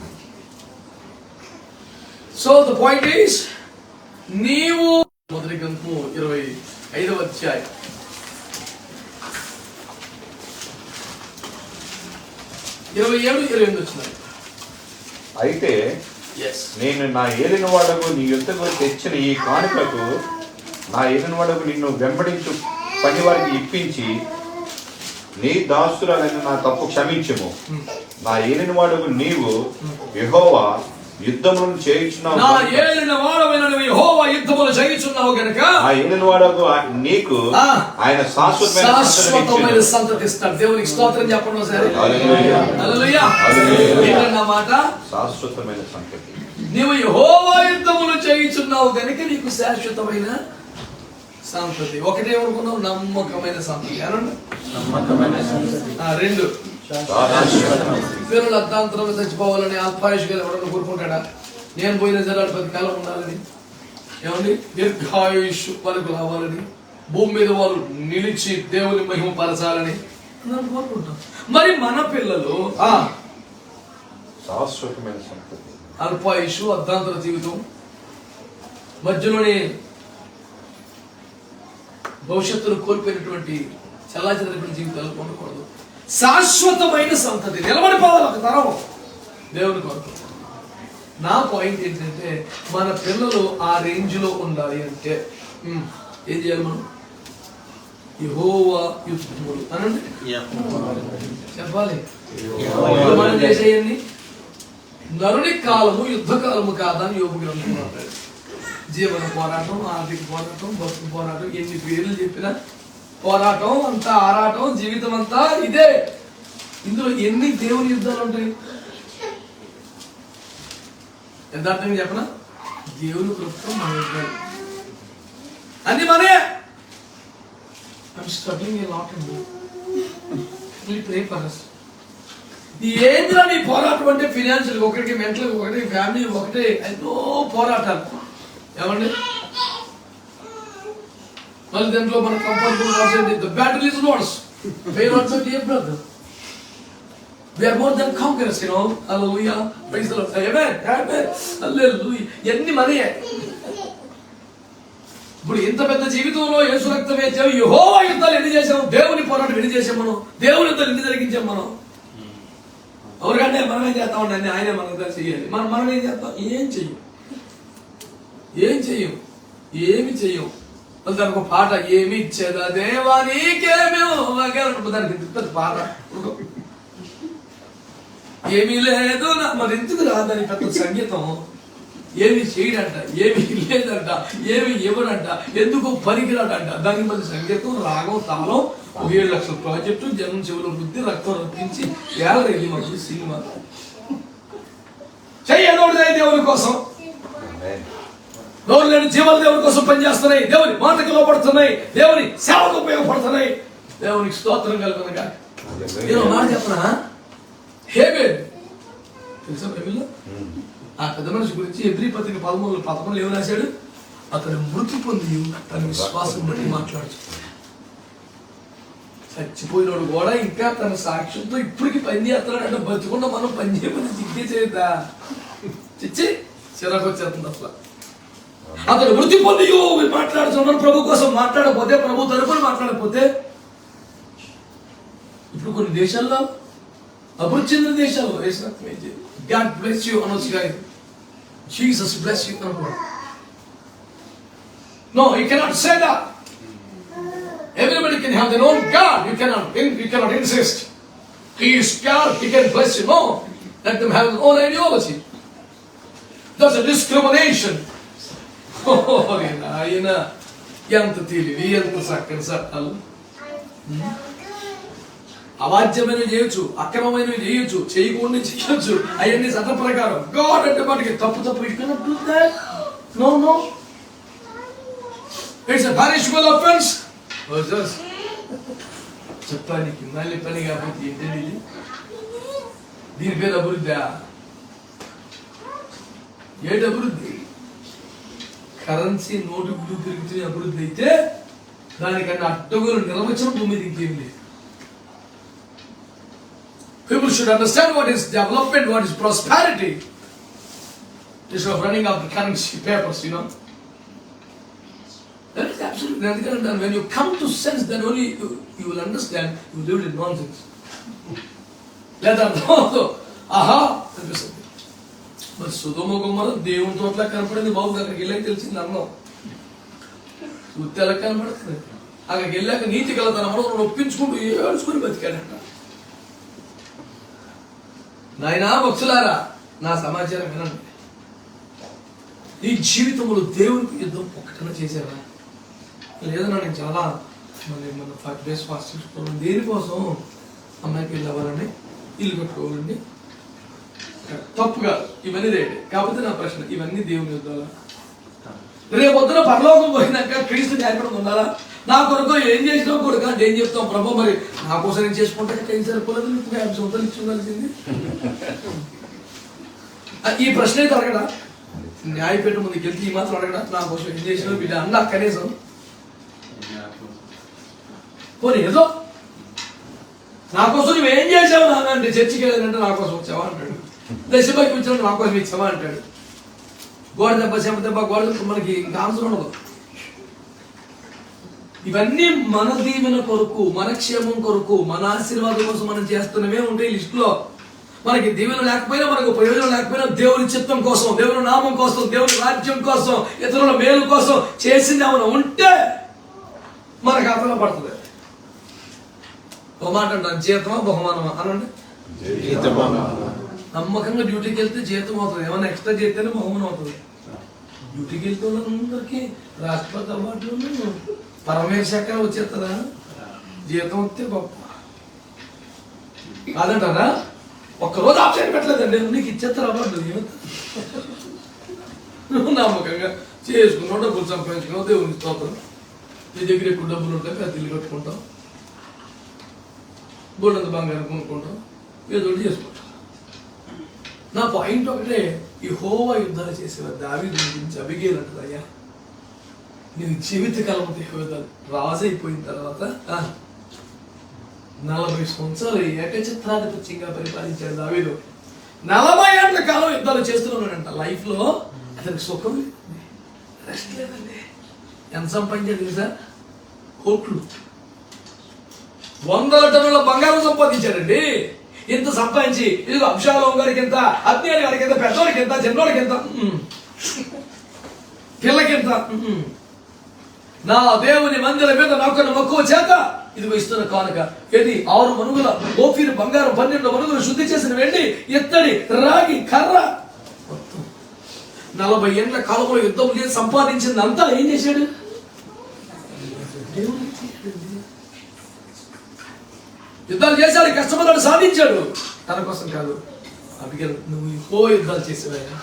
సో ద పాయింట్ ఈస్, నీవు మొదటి గ్రంథము 25వ అధ్యాయం 27-28 వచ్చినాయి. అయితే నేను నా ఏలిన వాడకు నీ యుద్ధకు తెచ్చిన ఈ కానుకకు నా ఏలిన వాడకు నిన్ను వెంబడించు పని వారికి ఇప్పించి నీ దాసురాలైన నా తప్పు క్షమించుము. నా ఏలిన వాడకు నీవు యెహోవా యుద్ధములను చేయుచున్నావు, నా ఏలిన వాడవైన నువ్వు యెహోవా యుద్ధములు చేయుచున్నావు గనుక ఆ ఏలిన వాడకు నీకు ఆయన శాశ్వతమైన సంతతి ఇస్తాడు. దేవునికి స్తోత్రం చెప్పండి ఒకసారి. హల్లెలూయా, హల్లెలూయా. ఏంటన్నమాట? శాశ్వతమైన సంతతి. నీవు యెహోవా యుద్ధములు చేయుచున్నావు గనుక నీకు శాశ్వతమైన సంతతి. ఒకటేమనుకున్నావు? నమ్మకమైన సంతతి. అనండి, నమ్మకమైన సంతతి. 2 పిల్లలు అర్థాంతరంగా చచ్చిపోవాలని అల్పాయుష్గా ఎవడన్నా కోరుకుంటాడా? నేను పోయిన జనాలు 10 కాలం ఉండాలని, ఏమండి దీర్ఘాయుష్ వాళ్ళకు రావాలని, భూమి మీద వాళ్ళు నిలిచి దేవుని మహిమ పరచాలని కోరుకుంటాం. మరి మన పిల్లలు శాశ్వతమైన సంతతి, అల్పాయుష్, అర్ధాంతర జీవితం, మధ్యలోనే భవిష్యత్తును కోల్పోయినటువంటి చల్లాచెదరైన జీవితాలు పొందకూడదు. శాశ్వతమైన సంతతి నిలబడిపోవాలి ఒక తరం దేవుని కొరకు. నా పాయింట్ ఏంటంటే, మన పిల్లలు ఆ రేంజ్ లో ఉండాలి అంటే ఏం చేయాలి? మనం యెహోవా యుద్ధములు అనండి చెప్పాలి. మనం చేసేయండి. నరుని కాలము యుద్ధ కాలము కాదని యోబు గ్రంథం మాట్లాడు. జీవన పోరాటం, ఆర్థిక పోరాటం, బతుకు పోరాటం, ఎన్ని పేర్లు చెప్పినా పోరాటం అంతా, ఆరాటం, జీవితం అంతా ఇదే. ఇందులో ఎన్ని దేవుని యుద్ధాలు ఉంటాయి? యథార్థంగా చెప్పనా? దేవుని కృత్వం మన యుద్ధాలు అన్ని మనే. ఏంద్రా నీ పోరాటం అంటే? ఫినాన్షియల్ ఒకటి, మెంటల్ ఒకటి, ఫ్యామిలీ ఒకటి, ఎన్నో పోరాటాలు. ఏమండి మళ్ళీ దాంట్లో మన కంఫర్టబుల్ రాసేది the battle is knots way not so dear brother we are more than conquerors, you know. Hallelujah, praise the Lord, amen, amen, hallelujah. ఎన్ని మనయే. ఇప్పుడు ఇంత పెద్ద జీవితంలో యేసు రక్తం వేచావు, యెహోవా యుద్ధాలు ఎన్ని చేసాం, దేవుని పోరాటం ఎన్ని చేసాం, మనం దేవుని యుద్ధాలు ఎన్ని జరిగించాం. మనం ఎవరికంటే మనం ఏం చేస్తా ఉండండి, ఆయనే మనకు చేయాలి. మనం ఏం చేస్తాం? ఏమి చెయ్యం. దానికి ఒక పాట, ఏమి ఇచ్చేదా దేవా నీకేమేమో దానికి పెద్ద పాట, ఏమీ లేదు మరి ఎందుకు రాదని పెద్ద సంగీతం. ఏమి చేయడంట, ఏమి లేదంట, ఏమి ఇవ్వడంట, ఎందుకు పనికిరాడంట. దానికి మళ్ళీ సంగీతం, రాగం, తాళం, 7 లక్షల ప్రాజెక్టు, జనం చెవులు వృద్ధి, రక్తం రప్పించి ఏళ్ళ మనకి సినిమా చెయ్యనోడుదే దేవుని కోసం. నోరు లేని జీవాలు దేవుని కోసం పనిచేస్తున్నాయి, దేవుని మాటకు లోపడుతున్నాయి, దేవుని సేవకు ఉపయోగపడుతున్నాయి. దేవునికి స్తోత్రం కలుగునుగా. నేను మాట చెప్పనా? హేబెల్ తెలుసా? బైబిల్లో ఆ పెద్ద మనిషి గురించి ఎబ్రీ పత్రిక 13 ఏమి రాశాడు? అతను మృతి పొంది తన విశ్వాసం బట్టి మాట్లాడుతున్నాడు. చచ్చిపోయినోడు కూడా ఇంకా తన సాక్ష్యంతో ఇప్పటికి పని చేస్తున్నాడంటే బతికుండా మనం పని చేయమని దిగ్గే చేయద్దా? చిచ్చి చిరాకు వచ్చేస్తుంది అసలు. అతను మృతి పొంది మాట్లాడుతున్నాడు ప్రభు కోసం. మాట్లాడకపోతే, ప్రభు తరపున మాట్లాడకపోతే, ఇప్పుడు కొన్ని దేశాల్లో, అభివృద్ధి చెందిన దేశాల్లో గాడ్ బ్లెస్ యూ అనొచ్చు కానీ జీసస్ బ్లెస్ యూ అనకూడదు. No, you cannot say that. Everybody can have their own God. You cannot insist. He is God, he can bless you. No, let them have their own ideology. That's a discrimination. ఆయన ఎంత తెలివి, ఎంత చక్కని చట్టాలు. అవాజ్యమైనవి చేయొచ్చు, అక్రమమైనవి చేయొచ్చు, చేయకుండా చేయొచ్చు. అవన్నీ చట్ట ప్రకారం. గాడ్ అంటే వాటికి తప్పు no it's a punishable offence. చెప్పడానికి మళ్ళీ పని కాబట్టి ఏంటండి దీని పేరు అభివృద్ధి? ఏంటి అభివృద్ధి? కరెన్సీ నోటు గురి తిరుగుతున్న అభివృద్ధి అయితే దానికన్నా అడ్డగోలు నిర్వచనం భూమి ఇంకేం లేదు. People should understand what is development, what is prosperity. Instead of running after currency papers, you know. That is absolutely nothing. And when you come to sense, then only you will understand you lived in nonsense. Let them know. Aha! మరి సుధమ గుమ్మర దేవుని తోటలా కనపడింది బాబు. అక్కడికి వెళ్ళాక తెలిసింది అన్నం సుత్తి ఎలా కనపడుతుంది. అక్కడికి వెళ్ళాక నీతి కలతన మనం ఒప్పించుకుంటూ ఏడ్చుకుని బతికాడంట. నాయనా భక్తులారా, నా సమాచారం వినండి. ఈ జీవితంలో దేవునికి యుద్ధం ఒక్కటన చేశారా? లేదన్నా నేను చాలా మన 5 days ఫాస్టింగ్ చేసుకోవాలి. దేనికోసం? అమ్మాయికి వెళ్ళి అవ్వాలండి, ఇల్లు కట్టుకోవాలండి. తప్పుగా ఇవన్నీ రేటు. కాకపోతే నా ప్రశ్న, ఇవన్నీ దేవుని యుద్ధాలా? రేపు పొద్దున పరలోకం పోయినాక క్రీస్తు న్యాయపడి ఉండాలా? నా కొరకు ఏం చేసినా కొడుకు అంటే ఏం చెప్తాం? ప్రభు మరి నా కోసం ఏం చేసుకుంటే ఏం సరిపోలేదు, 50 సంవత్సరాలు ఇచ్చి ఉండాల్సింది. ఈ ప్రశ్న అయితే అడగడా? న్యాయపేట ముందుకు వెళ్తే ఈ మాత్రం అడగడా? నా కోసం ఏం చేసినా వీళ్ళు అన్నా కనీసం పోనీ ఏదో నా కోసం నువ్వు ఏం చేసావు నాన్న అంటే, చర్చికి వెళ్ళాలంటే నా కోసం వచ్చావా అంటాడు. దశపైకి వచ్చినట్టు నా కోసం ఇచ్చావా అంటాడు. గోడ దెబ్బ, చెంప దెబ్బ, గోడ దెబ్బ మనకి ఇంకా అవసరం ఉండదు. ఇవన్నీ మన దీవెన కొరకు, మన క్షేమం కొరకు, మన ఆశీర్వాదం కోసం మనం చేస్తున్నవే ఉంటాయి లిస్టులో. మనకి దీవెన లేకపోయినా, మనకు ప్రయోజనం లేకపోయినా, దేవుని చిత్తం కోసం, దేవుని నామం కోసం, దేవుని రాజ్యం కోసం, ఇతరుల మేలు కోసం చేసింది ఏమైనా ఉంటే మన ఖాతాలో పడుతుంది. ఒక మాట అంటాను, జీతమా బహుమానమా అనండి. నమ్మకంగా డ్యూటీకి వెళ్తే జీతం అవుతుంది. ఏమైనా ఎక్స్ట్రా చేస్తేనే బహుమానం అవుతుంది. డ్యూటీకి వెళ్తే అందరికీ రాష్ట్రపతి అవార్డులు, పరమేశ్వర శాఖ వచ్చేస్తుందా? జీతం వస్తే గొప్ప కాదంటారా? ఒక్కరోజు ఆప్షన్ పెట్టలేదండి, నీకు ఇచ్చేస్తారు అవార్డు. నమ్మకంగా చేసుకున్నావు, డబ్బులు సంపాదించుకున్నావు, దేవుని స్తోత్రం. నీ దగ్గర ఎక్కువ డబ్బులు ఉంటాయి, పెద్ద ఇల్లు కట్టుకుంటాం, బోల్డంత బంగారం కొనుక్కుంటాం, ఏదో చేసుకుంటాం. నా పాయింట్ ఒకటే, ఈ యెహోవా యుద్ధాలు చేసేవారు దావీదు గురించి అబిగేల్ అంటారు, అయ్యా నేను జీవిత కాలం యుద్ధాలు రాజు అయిపోయిన తర్వాత 40 సంవత్సరాలు ఏకఛత్రాధిపత్యంగా పరిపాలించాడు దావీదు. 40 ఏళ్ల కాలం యుద్ధాలు చేస్తున్నాడంట. లైఫ్ లో అతనికి సుఖం లేదండి, రెస్ట్ లేదండి. ఎంత సంపాదించాడు తెలుసా? కోట్లు, 100 టన్నుల బంగారం సంపాదించాడండి. ఇంత సంపాదించి ఇదిగో అబ్షాలోము గారికి ఎంత, అబ్నేరు గారికి ఎంత, పెద్దోడికి ఎంత, చిన్నోడికి ఎంత, పిల్లకింత. నా దేవుని మందిరం మీద నాకు మక్కువ చేత ఇదిగో ఇస్తున్న కానుక ఏది? 6 మనుగుల ఓఫీరు బంగారం, 12 మనుగులు శుద్ధి చేసిన వెండి, ఇత్తడి, రాగి, కర్ర. 40 ఏళ్ల కాలంలో యుద్ధం చేసి సంపాదించింది అంతా ఏం చేశాడు? యుద్ధాలు చేశాడు, కష్టపడ్డాడు, సాధించాడు. తన కోసం కాదు. అబిగేల్, నువ్వు యుద్ధాలు చేసేవాయా?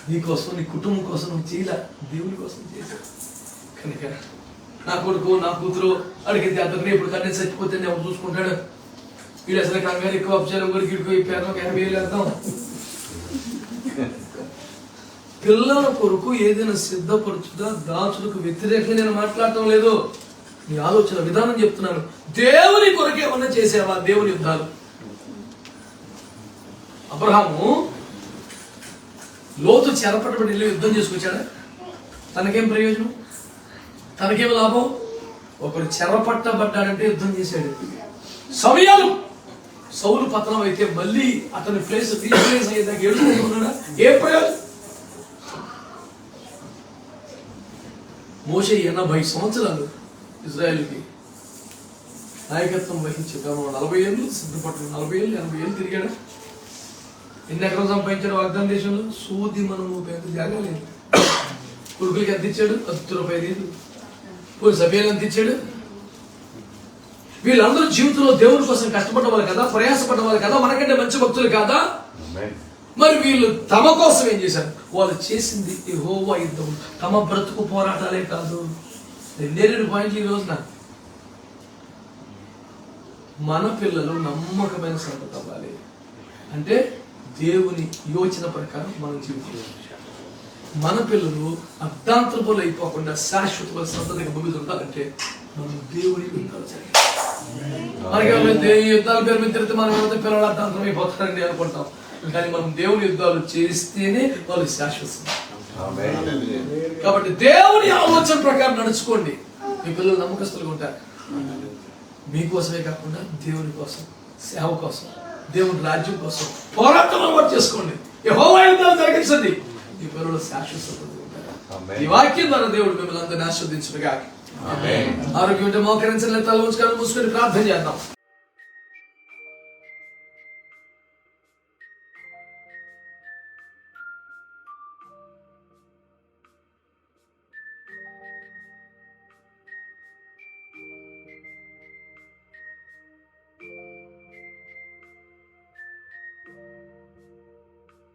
నీ కోసం, నీ కుటుంబం కోసం నువ్వు చేయలే, దేవుని కోసం చేశావు. కనుక నా కొడుకు, నా కూతురు అడిగితే అతను ఇప్పుడు కన్నీ చచ్చిపోతే ఎవరు చూసుకుంటాడు? వీడు అసలు కంగారు ఎక్కువ అప్చారం కూడా గిడుకు ఈ పేరు 50,000 వేద్దాం. పిల్లల కొరకు ఏదైనా సిద్ధపరచుదా దాచులకు వ్యతిరేకంగా నేను మాట్లాడటం లేదు. నీ ఆలోచన విధానం చెప్తున్నాను. దేవుని కొరకు ఏమన్నా చేసావా? దేవుని యుద్ధాలు. అబ్రహాము లోతు చెరపట్టబడి వెళ్ళి యుద్ధం చేసుకొచ్చాడా? తనకేం ప్రయోజనం? తనకేం లాభం? ఒకడు చెరపట్టబడ్డాడంటే యుద్ధం చేశాడు. సమయాలు సౌలు పతనం అయితే మళ్ళీ అతని ప్లేస్ రీప్లేస్ అయ్యేదాకా ఏడుస్తున్నాడా? ఏ ప్రయోజనం? మోషే 80 సంవత్సరాలు ఇజ్రాయెల్కి నాయకత్వం వహించి 40 ఏళ్ళు సిద్ధపట్టు, 40 ఏళ్ళు 80 ఏళ్ళు తిరిగాడు. ఎన్ని ఎకరం సంపాదించాడు వాగ్దాన దేశంలో? సూది మనము పెద్ద జాగలేదు. కొడుకులకి ఎంత ఇచ్చాడు? ₹10 పోయి సభ్యులు ఎంత ఇచ్చాడు? వీళ్ళందరూ జీవితంలో దేవుని కోసం కష్టపడ్డవాళ్ళు కదా, ప్రయాసపడ్డవాళ్ళు కదా, మనకంటే మంచి భక్తులు కాదా? మరి వీళ్ళు తమ కోసం ఏం చేశారు? వాళ్ళు చేసింది యెహోవా యుద్ధం. తమ బ్రతుకు పోరాటాలే కాదు. 2 పాయింట్లు ఈ రోజున. మన పిల్లలు నమ్మకమైన సంతతి అవ్వాలి అంటే దేవుని యోచన ప్రకారం మనం జీవితం. మన పిల్లలు అర్ధాంతరపులు అయిపోకుండా శాశ్వతమైన సంతతిగా భూమిలో ఉండాలంటే మనం దేవుని యుద్ధాలు చేయాలి. మనకి యుద్ధాల పేరు మీద తిరిగితే మనం ఏమైతే పిల్లలు అర్ధాంతరం అయిపోతారని అనుకుంటాం. కానీ మనం దేవుని యుద్ధాలు చేస్తేనే వాళ్ళు శాశ్వతం. కాబట్టి దేవుని ఆలోచన ప్రకారం నడుచుకోండి. మీ పిల్లలు నమ్మకస్తులుగా ఉంటారు. మీకోసమే కాకుండా దేవుని కోసం, సేవ కోసం, దేవుని రాజ్యం కోసం పోరాటం అలవాటు చేసుకోండి. యెహోవా యుద్ధాలు జరిగించండి. ఈ పిల్లలు శాశ్వతంగా ఉంటారు. ఈ వాక్యం ద్వారా దేవుడు మిమ్మల్ని అందరినీ ఆశీర్వదించునుగాక. ఆరోగ్యం ఉంటే మోకరించండి, తల ఉంచుకొని మూసుకొని ప్రార్థన చేద్దాం.